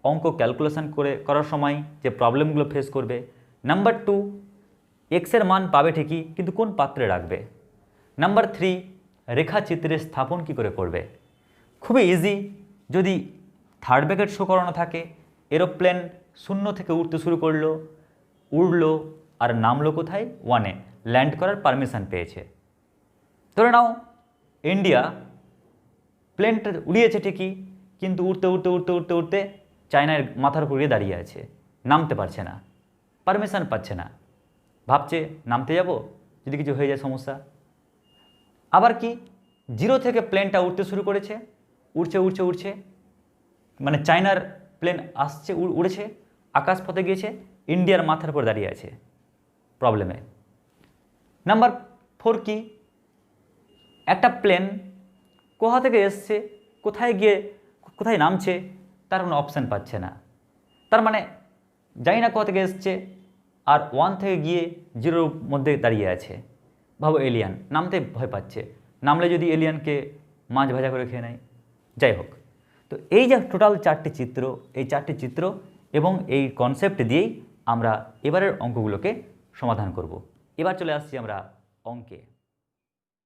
অঙ্ক ক্যালকুলেশন করার সময় যে প্রবলেমগুলো ফেস করবে। নাম্বার 2 এক্সের মান পাবে ঠিকই, কিন্তু কোন পাত্রে রাখবে। নাম্বার 3 রেখাচিত্রের স্থাপন কি করে করবে। খুবই ইজি, যদি থার্ড ব্র্যাকেট শো করানো থাকে, এরোপ্লেন 0 থেকে উঠতে শুরু করলো, উড়লো আর নামলো কোথায়? 1-এ, ল্যান্ড করার পারমিশন পেয়েছে। ধরে নাও ইন্ডিয়া প্লেনটা উড়িয়েছে ঠিকই, কিন্তু উঠতে উঠতে উঠতে উঠতে উঠতে চায়নার মাথার উপর গিয়ে দাঁড়িয়ে আছে, নামতে পারছে না, পারমিশন পাচ্ছে না, ভাবছে নামতে যাব যদি কিছু হয়ে যায় সমস্যা। আবার কি জিরো থেকে প্লেনটা উঠতে শুরু করেছে, উড়ছে উড়ছে উড়ছে, মানে চায়নার প্লেন আসছে উড়েছে, আকাশপথে গিয়েছে, ইন্ডিয়ার মাথার উপর দাঁড়িয়ে আছে প্রবলেমে। নাম্বার 4 কি, একটা প্লেন কোথা থেকে এসছে, কোথায় গিয়ে কোথায় নামছে তার কোনো অপশান পাচ্ছে না। তার মানে জানি না কোথা থেকে এসছে, আর 1 থেকে গিয়ে 0-র মধ্যে দাঁড়িয়ে আছে। ভাবো এলিয়ান, নামতে ভয় পাচ্ছে, নামলে যদি এলিয়ানকে মাছ ভাজা করে খেয়ে নেয়। যাই হোক, তো এই যে টোটাল 4টি চিত্র, এই 4টি চিত্র এবং এই কনসেপ্ট দিয়েই আমরা এবারের অঙ্কগুলোকে সমাধান করব। এবার চলে আসছি আমরা অঙ্কে।